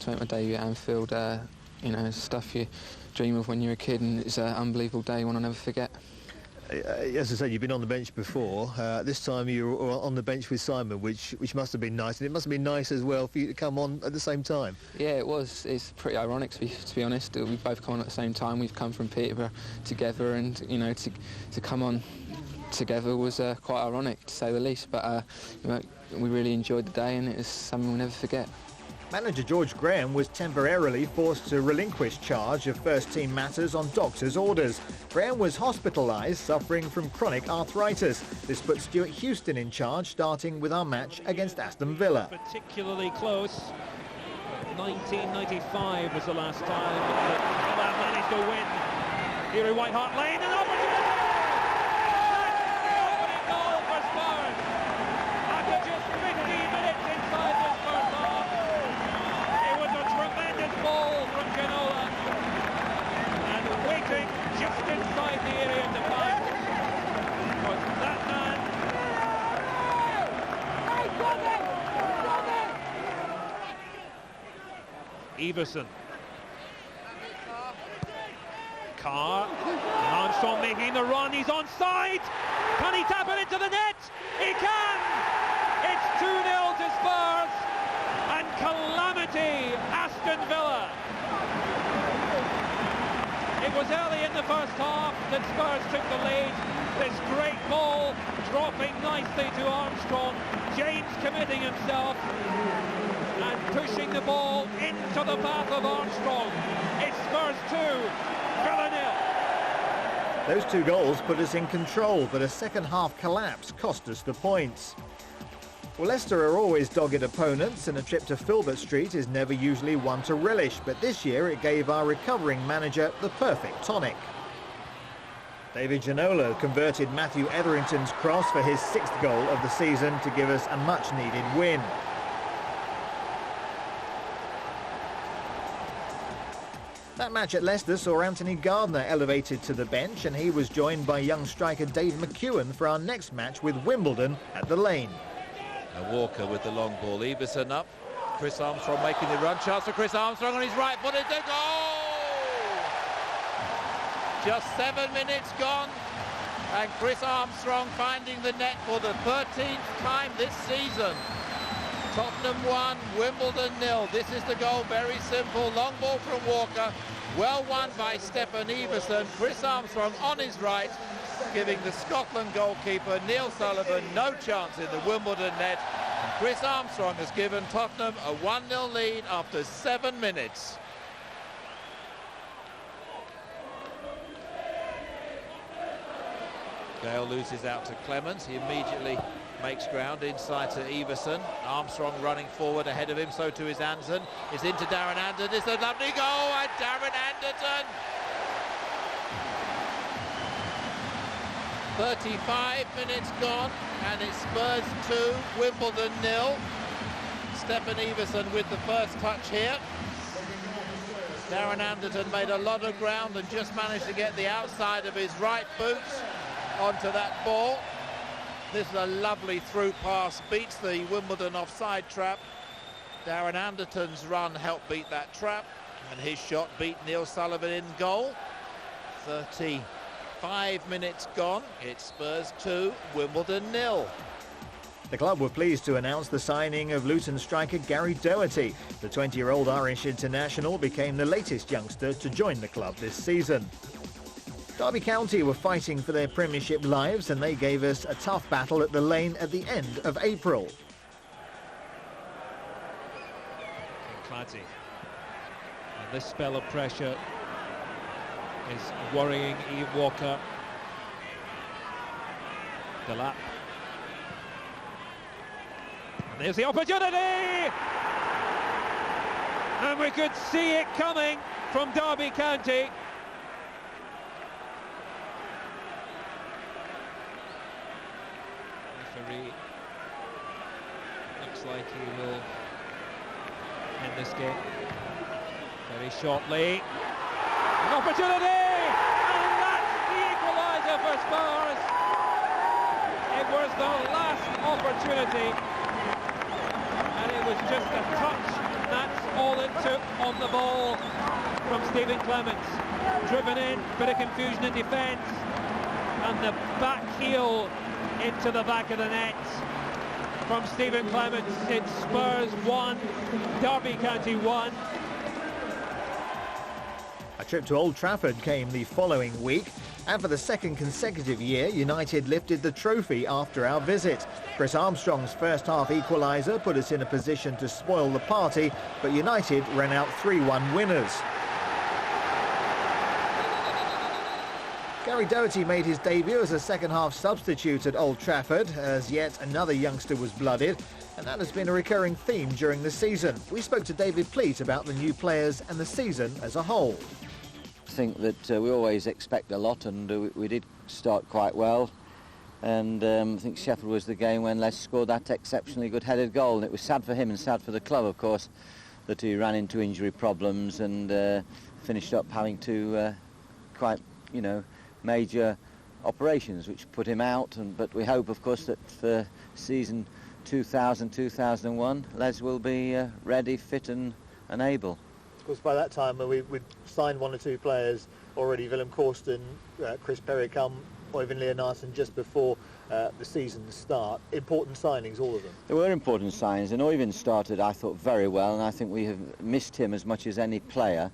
To make my debut at Anfield, you know, stuff you dream of when you're a kid, and it's an unbelievable day, one I'll never forget. As I said, you've been on the bench before. This time you were on the bench with Simon, which must have been nice, and it must have been nice as well for you to come on at the same time. Yeah, it was. It's pretty ironic, to be honest. We both come on at the same time. We've come from Peterborough together, and you know, to come on together was quite ironic, to say the least. But you know, we really enjoyed the day, and it was something we'll never forget. Manager George Graham was temporarily forced to relinquish charge of first-team matters on doctor's orders. Graham was hospitalised, suffering from chronic arthritis. This put Stuart Houston in charge, starting with our match against Aston Villa. Particularly close. 1995 was the last time that Villa managed to win here in White Hart Lane. An opportunity! The opening goal for Spurs. After just 15 minutes inside the Spurs box. It was a tremendous ball from Ginola. And waiting just inside the area to find was that man. Everson. Carr, and Armstrong making the run, he's onside. Can he tap it into the net? He can! It's 2-0 to Spurs, and calamity Aston Villa. It was early in the first half that Spurs took the lead. This great ball dropping nicely to Armstrong, James committing himself and pushing the ball into the path of Armstrong. It's Spurs 2. Villa 0. Those 2 goals put us in control, but a second-half collapse cost us the points. Well, Leicester are always dogged opponents, and a trip to Filbert Street is never usually one to relish, but this year it gave our recovering manager the perfect tonic. David Ginola converted Matthew Etherington's cross for his 6th goal of the season to give us a much-needed win. That match at Leicester saw Anthony Gardner elevated to the bench, and he was joined by young striker Dave McEwen for our next match with Wimbledon at the Lane. Now Walker with the long ball, Everson up, Chris Armstrong making the run, chance for Chris Armstrong on his right foot, it's a goal! Just 7 minutes gone, and Chris Armstrong finding the net for the 13th time this season. Tottenham 1, Wimbledon 0. This is the goal, very simple. Long ball from Walker, well won by Stefan Everson. Chris Armstrong on his right, giving the Scotland goalkeeper Neil Sullivan no chance in the Wimbledon net. And Chris Armstrong has given Tottenham a 1-0 lead after 7 minutes. Gale loses out to Clemens. He immediately makes ground inside to Everson. Armstrong running forward ahead of him, so too is Anderson. It's into Darren Anderton. It's a lovely goal, and Darren Anderton. 35 minutes gone, and it's Spurs 2, Wimbledon 0. Stefan Everson with the first touch here. Darren Anderton made a lot of ground and just managed to get the outside of his right boots onto that ball. This is a lovely through pass, beats the Wimbledon offside trap. Darren Anderton's run helped beat that trap, and his shot beat Neil Sullivan in goal. 35 minutes gone, it's Spurs 2, Wimbledon 0. The club were pleased to announce the signing of Luton striker Gary Doherty. The 20-year-old Irish international became the latest youngster to join the club this season. Derby County were fighting for their Premiership lives, and they gave us a tough battle at the Lane at the end of April. Clancy. And this spell of pressure is worrying Ian Walker. Delap. And there's the opportunity! And we could see it coming from Derby County. Looks like he will end this game very shortly. An opportunity! And that's the equaliser for Spurs. It was the last opportunity, and it was just a touch. That's all it took on the ball from Stephen Clements. Driven in, bit of confusion in defence, and the back heel into the back of the net from Stephen Clements. It's Spurs 1, Derby County 1. A trip to Old Trafford came the following week, and for the second consecutive year, United lifted the trophy after our visit. Chris Armstrong's first half equaliser put us in a position to spoil the party, but United ran out 3-1 winners. Gary Doherty made his debut as a second-half substitute at Old Trafford, as yet another youngster was blooded, and that has been a recurring theme during the season. We spoke to David Pleat about the new players and the season as a whole. I think that we always expect a lot, and we did start quite well. And I think Sheffield was the game when Les scored that exceptionally good headed goal, and it was sad for him and sad for the club, of course, that he ran into injury problems and finished up having to quite, major operations which put him out. But we hope, of course, that for season 2000-2001 Les will be ready, fit and able. course, by that time we'd signed 1 or 2 players already. Willem Korsten, Chris Perry come, Øyvind Leonardsen just before the season start. Important signings, all of them. There were important signings, and Øyvind started, I thought, very well, and I think we have missed him as much as any player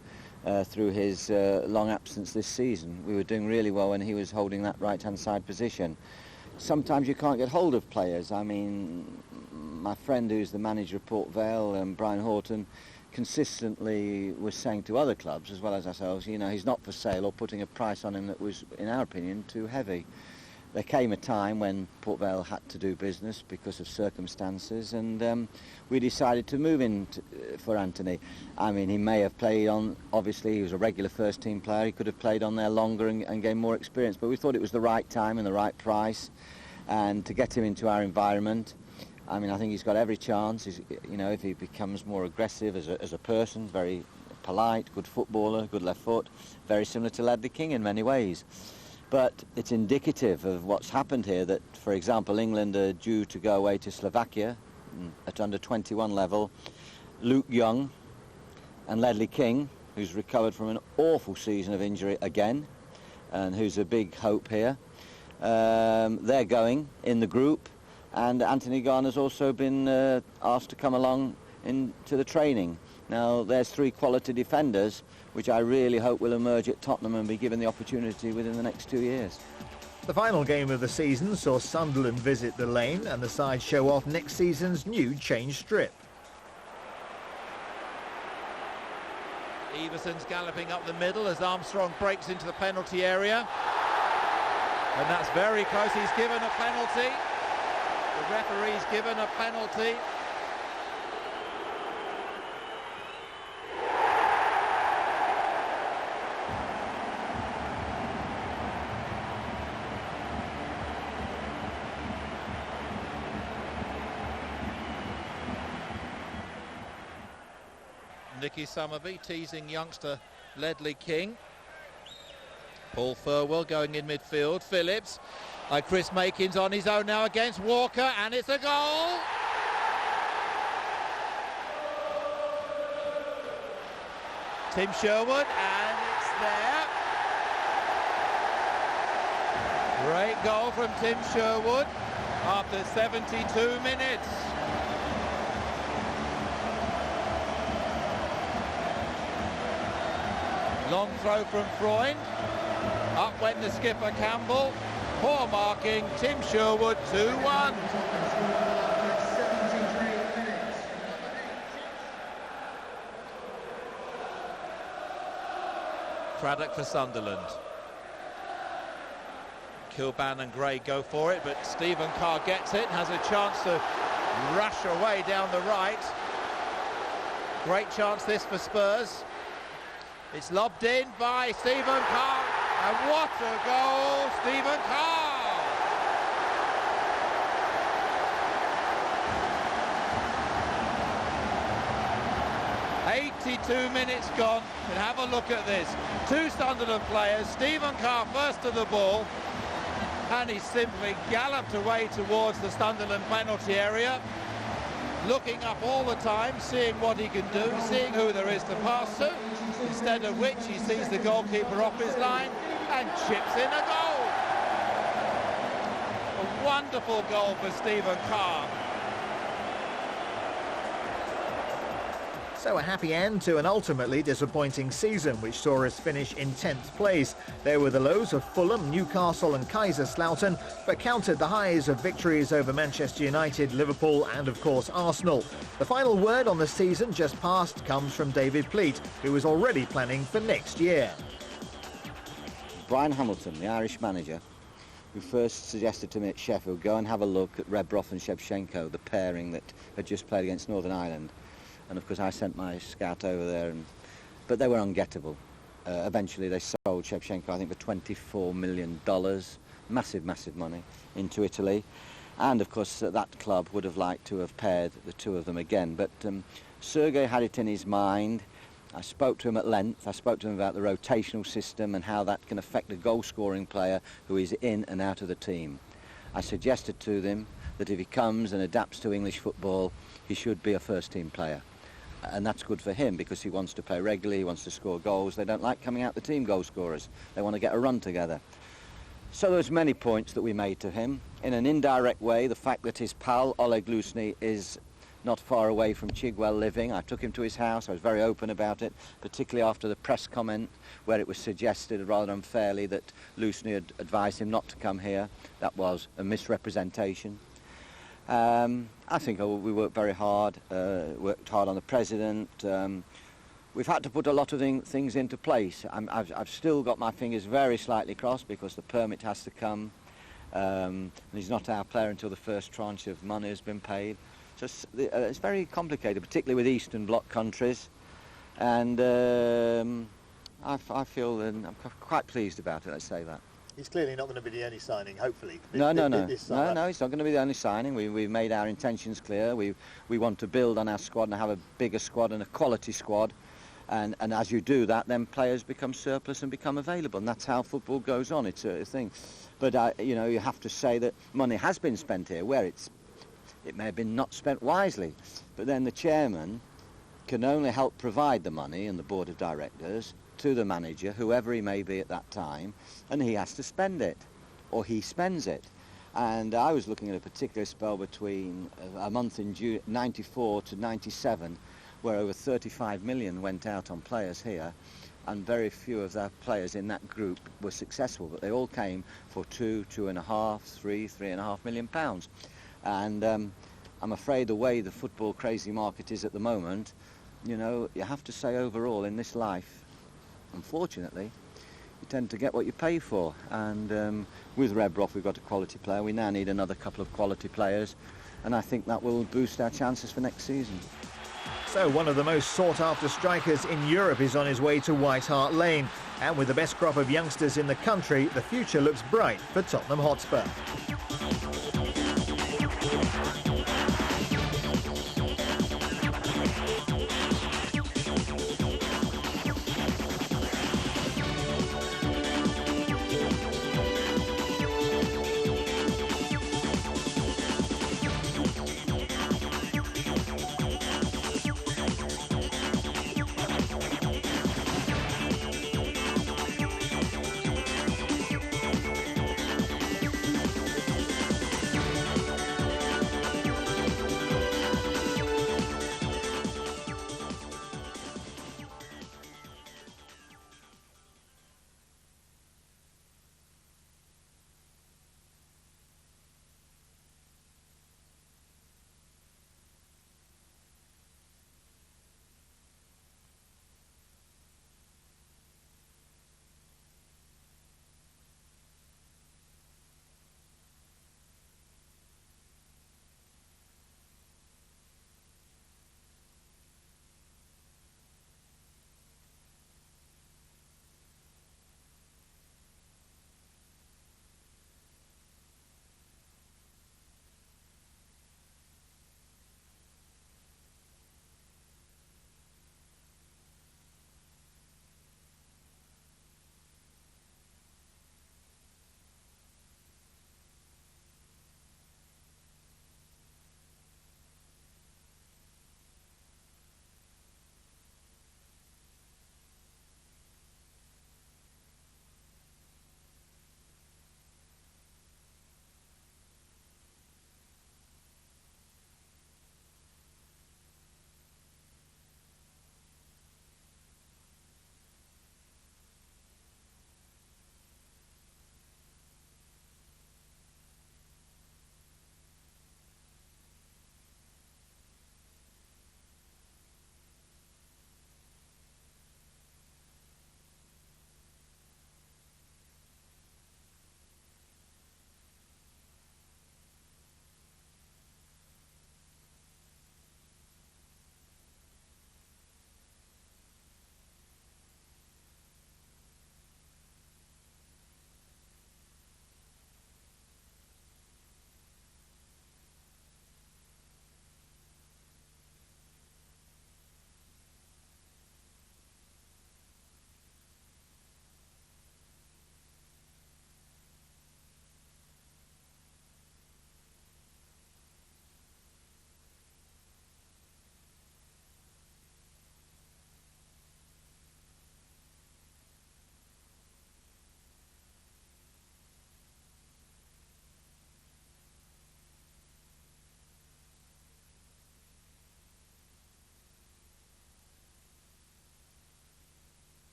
through his long absence this season. We were doing really well when he was holding that right-hand side position. Sometimes you can't get hold of players. I mean, my friend who's the manager of Port Vale, Brian Horton, consistently was saying to other clubs as well as ourselves, you know, he's not for sale, or putting a price on him that was, in our opinion, too heavy. There came a time when Port Vale had to do business because of circumstances, and we decided to move in for Anthony. I mean, he may have played on, obviously he was a regular first team player, he could have played on there longer and gained more experience, but we thought it was the right time and the right price, and to get him into our environment. I mean, I think he's got every chance. You know, if he becomes more aggressive as a person, very polite, good footballer, good left foot, very similar to Ledley King in many ways. But it's indicative of what's happened here that, for example, England are due to go away to Slovakia at under 21 level. Luke Young and Ledley King, who's recovered from an awful season of injury again, and who's a big hope here. They're going in the group, and Anthony Garner's also been asked to come along into the training. Now, there's 3 quality defenders, which I really hope will emerge at Tottenham and be given the opportunity within the next 2 years. The final game of the season saw Sunderland visit the Lane, and the side show off next season's new change strip. Everson's galloping up the middle as Armstrong breaks into the penalty area. And that's very close. He's given a penalty. The referee's given a penalty. Nicky Summerby teasing youngster Ledley King. Paul Furwell going in midfield. Phillips. Chris Makin's on his own now against Walker, and it's a goal. Tim Sherwood, and it's there. Great goal from Tim Sherwood after 72 minutes. Long throw from Freund. Up went the skipper Campbell. Poor marking. Tim Sherwood 2-1. Craddock for Sunderland. Kilban and Gray go for it, but Stephen Carr gets it, has a chance to rush away down the right. Great chance this for Spurs. It's lobbed in by Stephen Carr, and what a goal, Stephen Carr! "82 minutes gone, and have a look at this. 2 Sunderland players, Stephen Carr first to the ball, and he simply galloped away towards the Sunderland penalty area, looking up all the time, seeing what he can do, seeing who there is to pass to, instead of which he sees the goalkeeper off his line and chips in a goal. A wonderful goal for Stephen Carr. So a happy end to an ultimately disappointing season, which saw us finish in 10th place. There were the lows of Fulham, Newcastle and Kaiserslautern, but countered the highs of victories over Manchester United, Liverpool and, of course, Arsenal. The final word on the season just past comes from David Pleat, who is already planning for next year. Brian Hamilton, the Irish manager, who first suggested to me at Sheffield, go and have a look at Rebroff and Shevchenko, the pairing that had just played against Northern Ireland. And of course I sent my scout over there, but they were ungettable. Eventually they sold Shevchenko, I think, for $24 million, massive money, into Italy. And of course that club would have liked to have paired the 2 of them again. But Sergei had it in his mind. I spoke to him at length. I spoke to him about the rotational system and how that can affect a goal-scoring player who is in and out of the team. I suggested to them that if he comes and adapts to English football, he should be a first-team player. And that's good for him because he wants to play regularly, he wants to score goals. They don't like coming out the team goal scorers. They want to get a run together. So there's many points that we made to him. In an indirect way, the fact that his pal, Oleg Lusny, is not far away from Chigwell living. I took him to his house. I was very open about it, particularly after the press comment where it was suggested rather unfairly that Lusny had advised him not to come here. That was a misrepresentation. I think we worked very hard, worked hard on the president. We've had to put a lot of things into place. I've still got my fingers very slightly crossed because the permit has to come. And he's not our player until the first tranche of money has been paid. So it's very complicated, particularly with Eastern Bloc countries. And I feel I'm quite pleased about it, let's say that. He's clearly not going to be the only signing, hopefully. No, he's not going to be the only signing. We've made our intentions clear. We want to build on our squad and have a bigger squad and a quality squad. And as you do that, then players become surplus and become available. And that's how football goes on. It's a thing. But, you know, you have to say that money has been spent here where it may have been not spent wisely. But then the chairman can only help provide the money and the board of directors to the manager, whoever he may be at that time, and he has to spend it, or he spends it. And I was looking at a particular spell between a month in June 94 to 97, where over 35 million went out on players here, and very few of the players in that group were successful, but they all came for £2.5, £3.5 million. And I'm afraid the way the football crazy market is at the moment, you know, you have to say overall in this life, unfortunately, you tend to get what you pay for. And with Rebroff, we've got a quality player. We now need another couple of quality players, and I think that will boost our chances for next season. So one of the most sought-after strikers in Europe is on his way to White Hart Lane. And with the best crop of youngsters in the country, the future looks bright for Tottenham Hotspur.